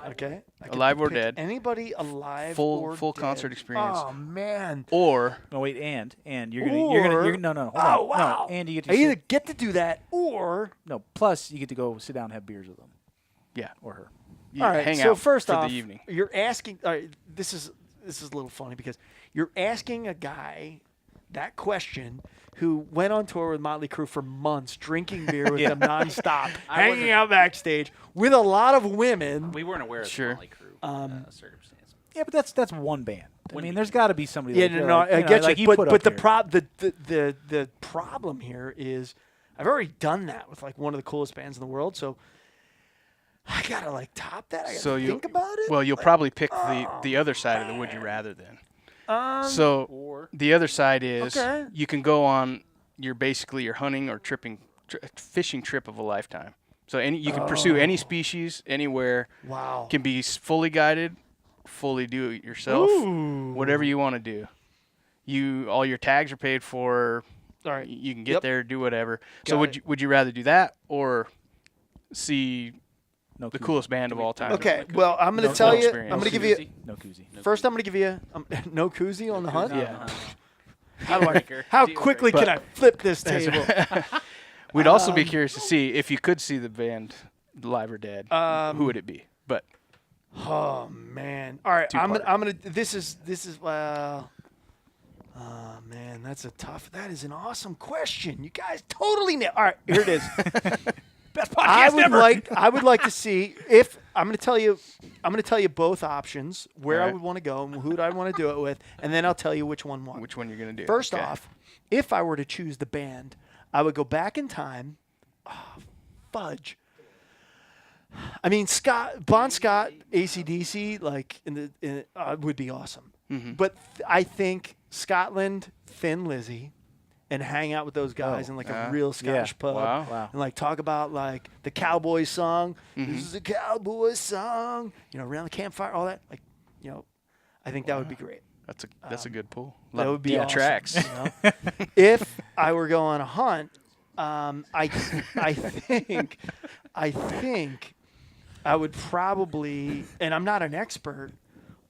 Okay.
Alive or
pick
dead.
Anybody alive
Full
or dead.
concert experience.
Oh, man.
Or
No, wait, and you're gonna no, hold on.
Oh, wow.
No, and you get to
I either get to do that or.
no, plus you get to go sit down and have beers with them.
Yeah.
Or her.
you
All right.
hang
So
out
first
for
off,
the evening.
you're asking. All right, this is a little funny because you're asking a guy that question who went on tour with Mötley Crüe for months, drinking beer with them nonstop, hanging
wasn't-
out backstage with a lot of women.
We weren't aware of
Sure.
the Mötley Crüe circumstance.
Yeah, but that's one band. I mean, there's got to be somebody.
Yeah,
like,
no,
like,
I get
like
you.
put
But
up
the
here.
the problem here is I've already done that with like one of the coolest bands in the world, so I gotta like top that. I gotta
So you
think about it.
Well, you'll probably pick the other side of the would you rather then. So
Or
the other side is
Okay.
you can go on your hunting or fishing trip of a lifetime. So you can pursue any species anywhere.
Wow.
Can be fully guided, fully do it yourself,
Ooh.
whatever you want to do. All your tags are paid for.
All right.
You can get
Yep.
there, do whatever.
Got
So
it.
would you rather do that or see
No
the
koozie.
coolest band of all time?
Okay. Well, I'm gonna
No
tell you.
experience.
I'm gonna give you.
Koozie?
No koozie.
First, I'm gonna give you no koozie on the hunt.
Yeah.
How do I?
Breaker.
How
Deal
quickly
breaker.
can I flip this table?
We'd also be curious to see if you could see the band live or dead. Who would it be? But
Oh man! All right, I'm
Two-parter.
gonna. This is well. Oh man, that's a tough. That is an awesome question. You guys totally nailed. All right, here it is.
Best
I
podcast
would
ever.
I would like to see if I'm gonna tell you both options where I
Alright.
would want to go and who I want to do it with, and then I'll tell you which one won.
which one you're gonna do?
First
Okay.
off, if I were to choose the band, I would go back in time. Oh, fudge. I mean, Bon Scott, AC/DC, like would be awesome.
Mm-hmm.
But I think Scotland, Thin Lizzy, and hang out with those guys in like a real Scottish pub,
Wow.
Wow.
and like talk about like the cowboy song.
Mm-hmm.
This is a cowboy song. You know, around the campfire, all that. Like, you know, I think that would be great.
That's a good pull.
That would be
deep
awesome,
tracks.
you know? If I were going on a hunt, I think I would probably, and I'm not an expert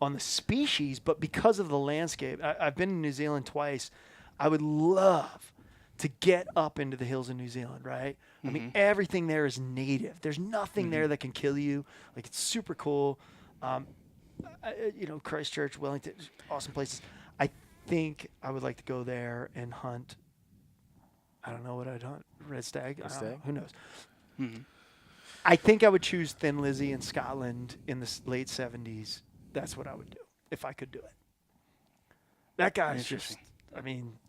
on the species, but because of the landscape, I've been in New Zealand twice. I would love to get up into the hills of New Zealand, right? I mean, everything there is native. There's nothing there that can kill you. Like, it's super cool. You know, Christchurch, Wellington, awesome places. I think I would like to go there and hunt. I don't know what I'd hunt. Red stag? I don't know.
stag?
Who knows?
Mhm.
I think I would choose Thin Lizzy in Scotland in the late 70s. That's what I would do if I could do it. That guy's just, I mean,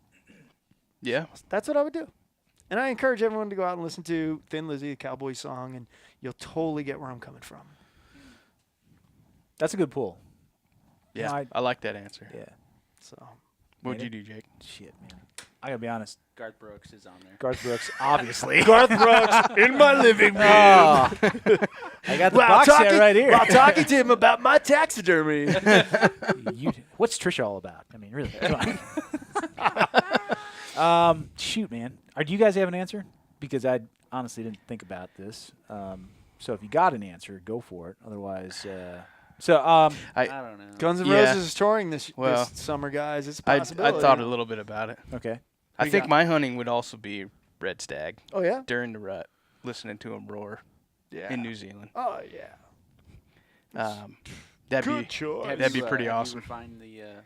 Yeah.
that's what I would do. And I encourage everyone to go out and listen to Thin Lizzy, the cowboy song, and you'll totally get where I'm coming from.
That's a good pull.
Yeah.
No,
I like that answer.
Yeah.
So
What'd
Made
you do, Jake?
Shit, man. I gotta be honest.
Garth Brooks is on there.
Garth Brooks, obviously.
Garth Brooks in my living room.
Oh. I got the box set right here.
While talking to him about my taxidermy.
What's Trisha all about? I mean, really. Come on. Shoot, man. Do you guys have an answer? Because I honestly didn't think about this. So if you got an answer, go for it. Otherwise,
I don't know.
Guns N'
Yeah.
Roses is touring this summer, guys. It's a
I
possibility.
thought a little bit about it.
okay.
I
you
think
got?
my hunting would also be red stag
Oh, yeah?
during the rut, listening to them roar
Yeah.
in New Zealand.
Oh, yeah.
That'd
Good
be
choice.
That'd be pretty
have
awesome.
You refined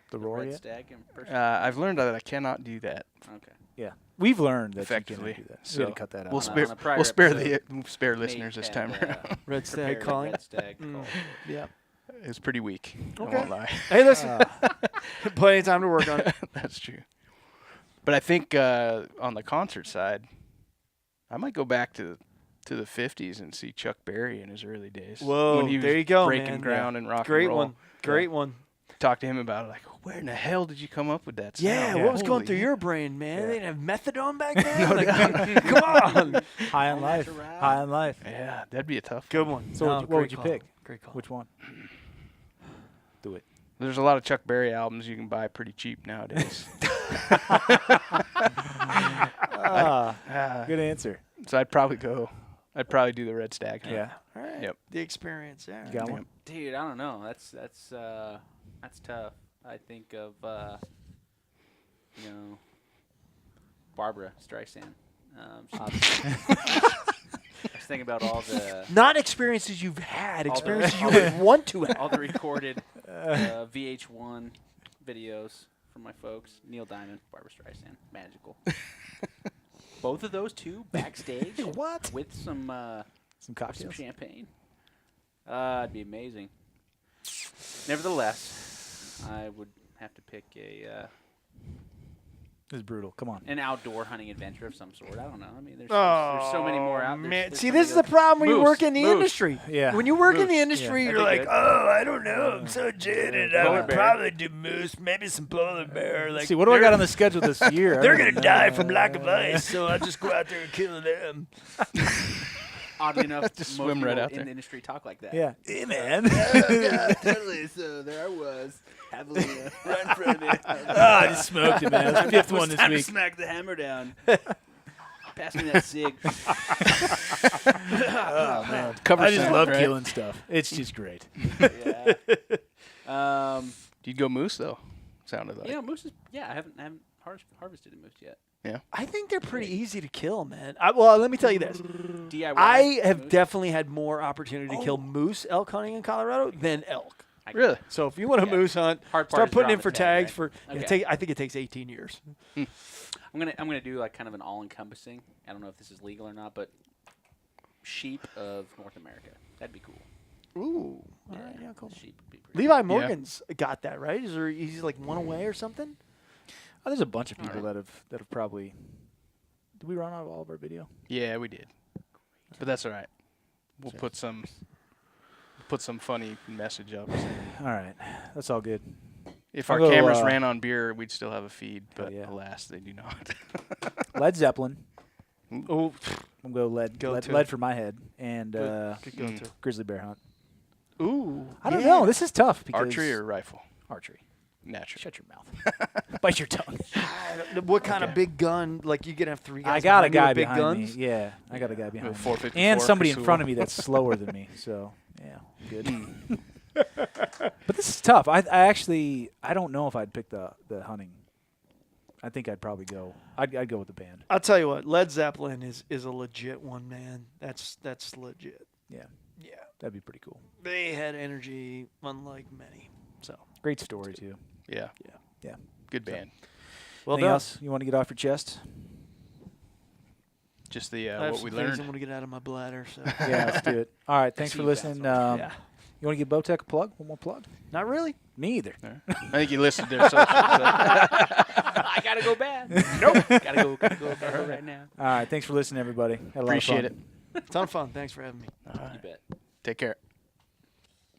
the
roar
red
yet?
stag in person?
I've learned that I cannot do that.
Okay.
Yeah, we've learned that
effectively.
You can't do that.
So
we got to cut that out.
We'll
On a-
spare
on a prior
we'll spare
episode,
the spare listeners this time around.
Red stag
Prepared
calling.
Red stag
Mm.
call.
Yeah.
It's pretty weak.
Okay.
I won't lie.
Hey, listen. Plenty of time to work on it.
That's true. But I think on the concert side, I might go back to the 50s and see Chuck Berry in his early days.
Whoa,
when he was
there you go,
breaking
man.
ground and rock
Great
and roll.
one. Great one.
Talk to him about it. Like, where in the hell did you come up with that?
Yeah,
sound?
what was going
Holy
through
heck.
your brain, man?
Yeah.
They didn't have methadone back then? Like, come on.
High on life.
natural.
High on life.
Yeah, that'd be a tough
Good
one.
one.
So what
great
would you
call.
pick?
Great call.
Which one? Do it.
There's a lot of Chuck Berry albums you can buy pretty cheap nowadays.
Good answer.
So I'd probably do the Red Stag.
Yeah.
All right.
Yep.
The experience there.
You got one?
Dude, I don't know. That's tough. I think of Barbara Streisand. I was thinking about all the
Not experiences you've had,
All the-
experiences you
all
would want to have.
all the recorded VH1 videos from my folks. Neil Diamond, Barbara Streisand, magical. Both of those two backstage
What?
with some
Some
some
cocktails.
champagne. It'd be amazing. Nevertheless, I would have to pick
This is brutal. Come on.
an outdoor hunting adventure of some sort. I don't know. I mean, there's so many more out there.
Man.
There's
See,
so
this is
many
the problem when you
Moose,
work in the
moose.
industry.
Yeah.
When you work in the
Moose.
industry,
Yeah.
you're
That'd
like,
be good.
oh, I don't know. I'm so jaded. I
Polar
would
bear.
probably do moose, maybe some polar bear. Like,
See, what do I got on the schedule this year? I
They're
don't
going to
know.
die from lack of ice, so I'll just go out there and kill them.
Oddly enough,
Just
most
swim right
people
out
in
there.
the industry talk like that.
Yeah. Hey, man.
Totally. So there I was, heavily right from it.
I just smoked it, man. That's the fifth one this
Time to
week.
smack the hammer down. Pass me that cig.
Oh, man.
Cover
I just
sound,
love
right?
killing stuff. It's just great.
Yeah.
You'd go moose though. Sounded like.
Yeah, moose is. Yeah, I haven't harvested a moose yet.
I think they're pretty easy to kill, man. Well, let me tell you this.
DIY.
I have
moose.
definitely had more opportunity to kill moose elk hunting in Colorado than elk.
Really?
So if you want to
Yeah.
moose hunt,
Hard part
start
is
putting
drawing
in
the
for
tag,
tags
right?
for.
Okay.
I think it takes 18 years.
I'm gonna do like kind of an all-encompassing. I don't know if this is legal or not, but sheep of North America. That'd be cool.
Ooh. All right, yeah, cool.
Sheep would be pretty.
Levi Morgan's got that, right? Is there? He's like one away or something.
Oh, there's a bunch of people that have probably. Did we run out of all of our video?
Yeah, we did. But that's all right. We'll put some funny message up.
All right. That's all good.
If
I'll
our
go,
cameras ran on beer, we'd still have a feed, but
yeah.
alas, they do not.
Led Zeppelin.
Oh,
I'm going to lead.
Go
Lead,
to.
lead for my head. And
good go to.
grizzly bear hunt.
Ooh.
I don't know. This is tough. Because
Archery or rifle?
archery.
Naturally.
Shut your mouth. Bite your tongue.
What kind of big gun? Like you gonna have three guys?
I got a
behind you with
guy
big
behind
guns?
me. Yeah, I got a guy behind me.
454
And somebody in
Casull.
front of me that's slower than me. So, yeah, good. But this is tough. I actually don't know if I'd pick the hunting. I think I'd probably go. I'd go with the band.
I'll tell you what. Led Zeppelin is a legit one, man. That's legit.
Yeah,
Yeah.
that'd be pretty cool.
They had energy unlike many. So
Great story too.
Yeah.
Yeah.
Good band.
well
Anything
done.
else you want to get off your chest?
Just the
I have
what
some
we
things
learned.
I want to get out of my bladder. So
Yeah, let's do it. All right, thanks for
see
listening.
that's
yeah.
You want to give Bowtech a plug? One more plug?
Not really.
Me either.
I think you listed their socials.
I gotta go bad. Nope. gotta go bad right now.
All right, thanks for listening, everybody. Had a lot of
Appreciate
fun.
it.
Ton of fun. Thanks for having me.
You bet.
Take care.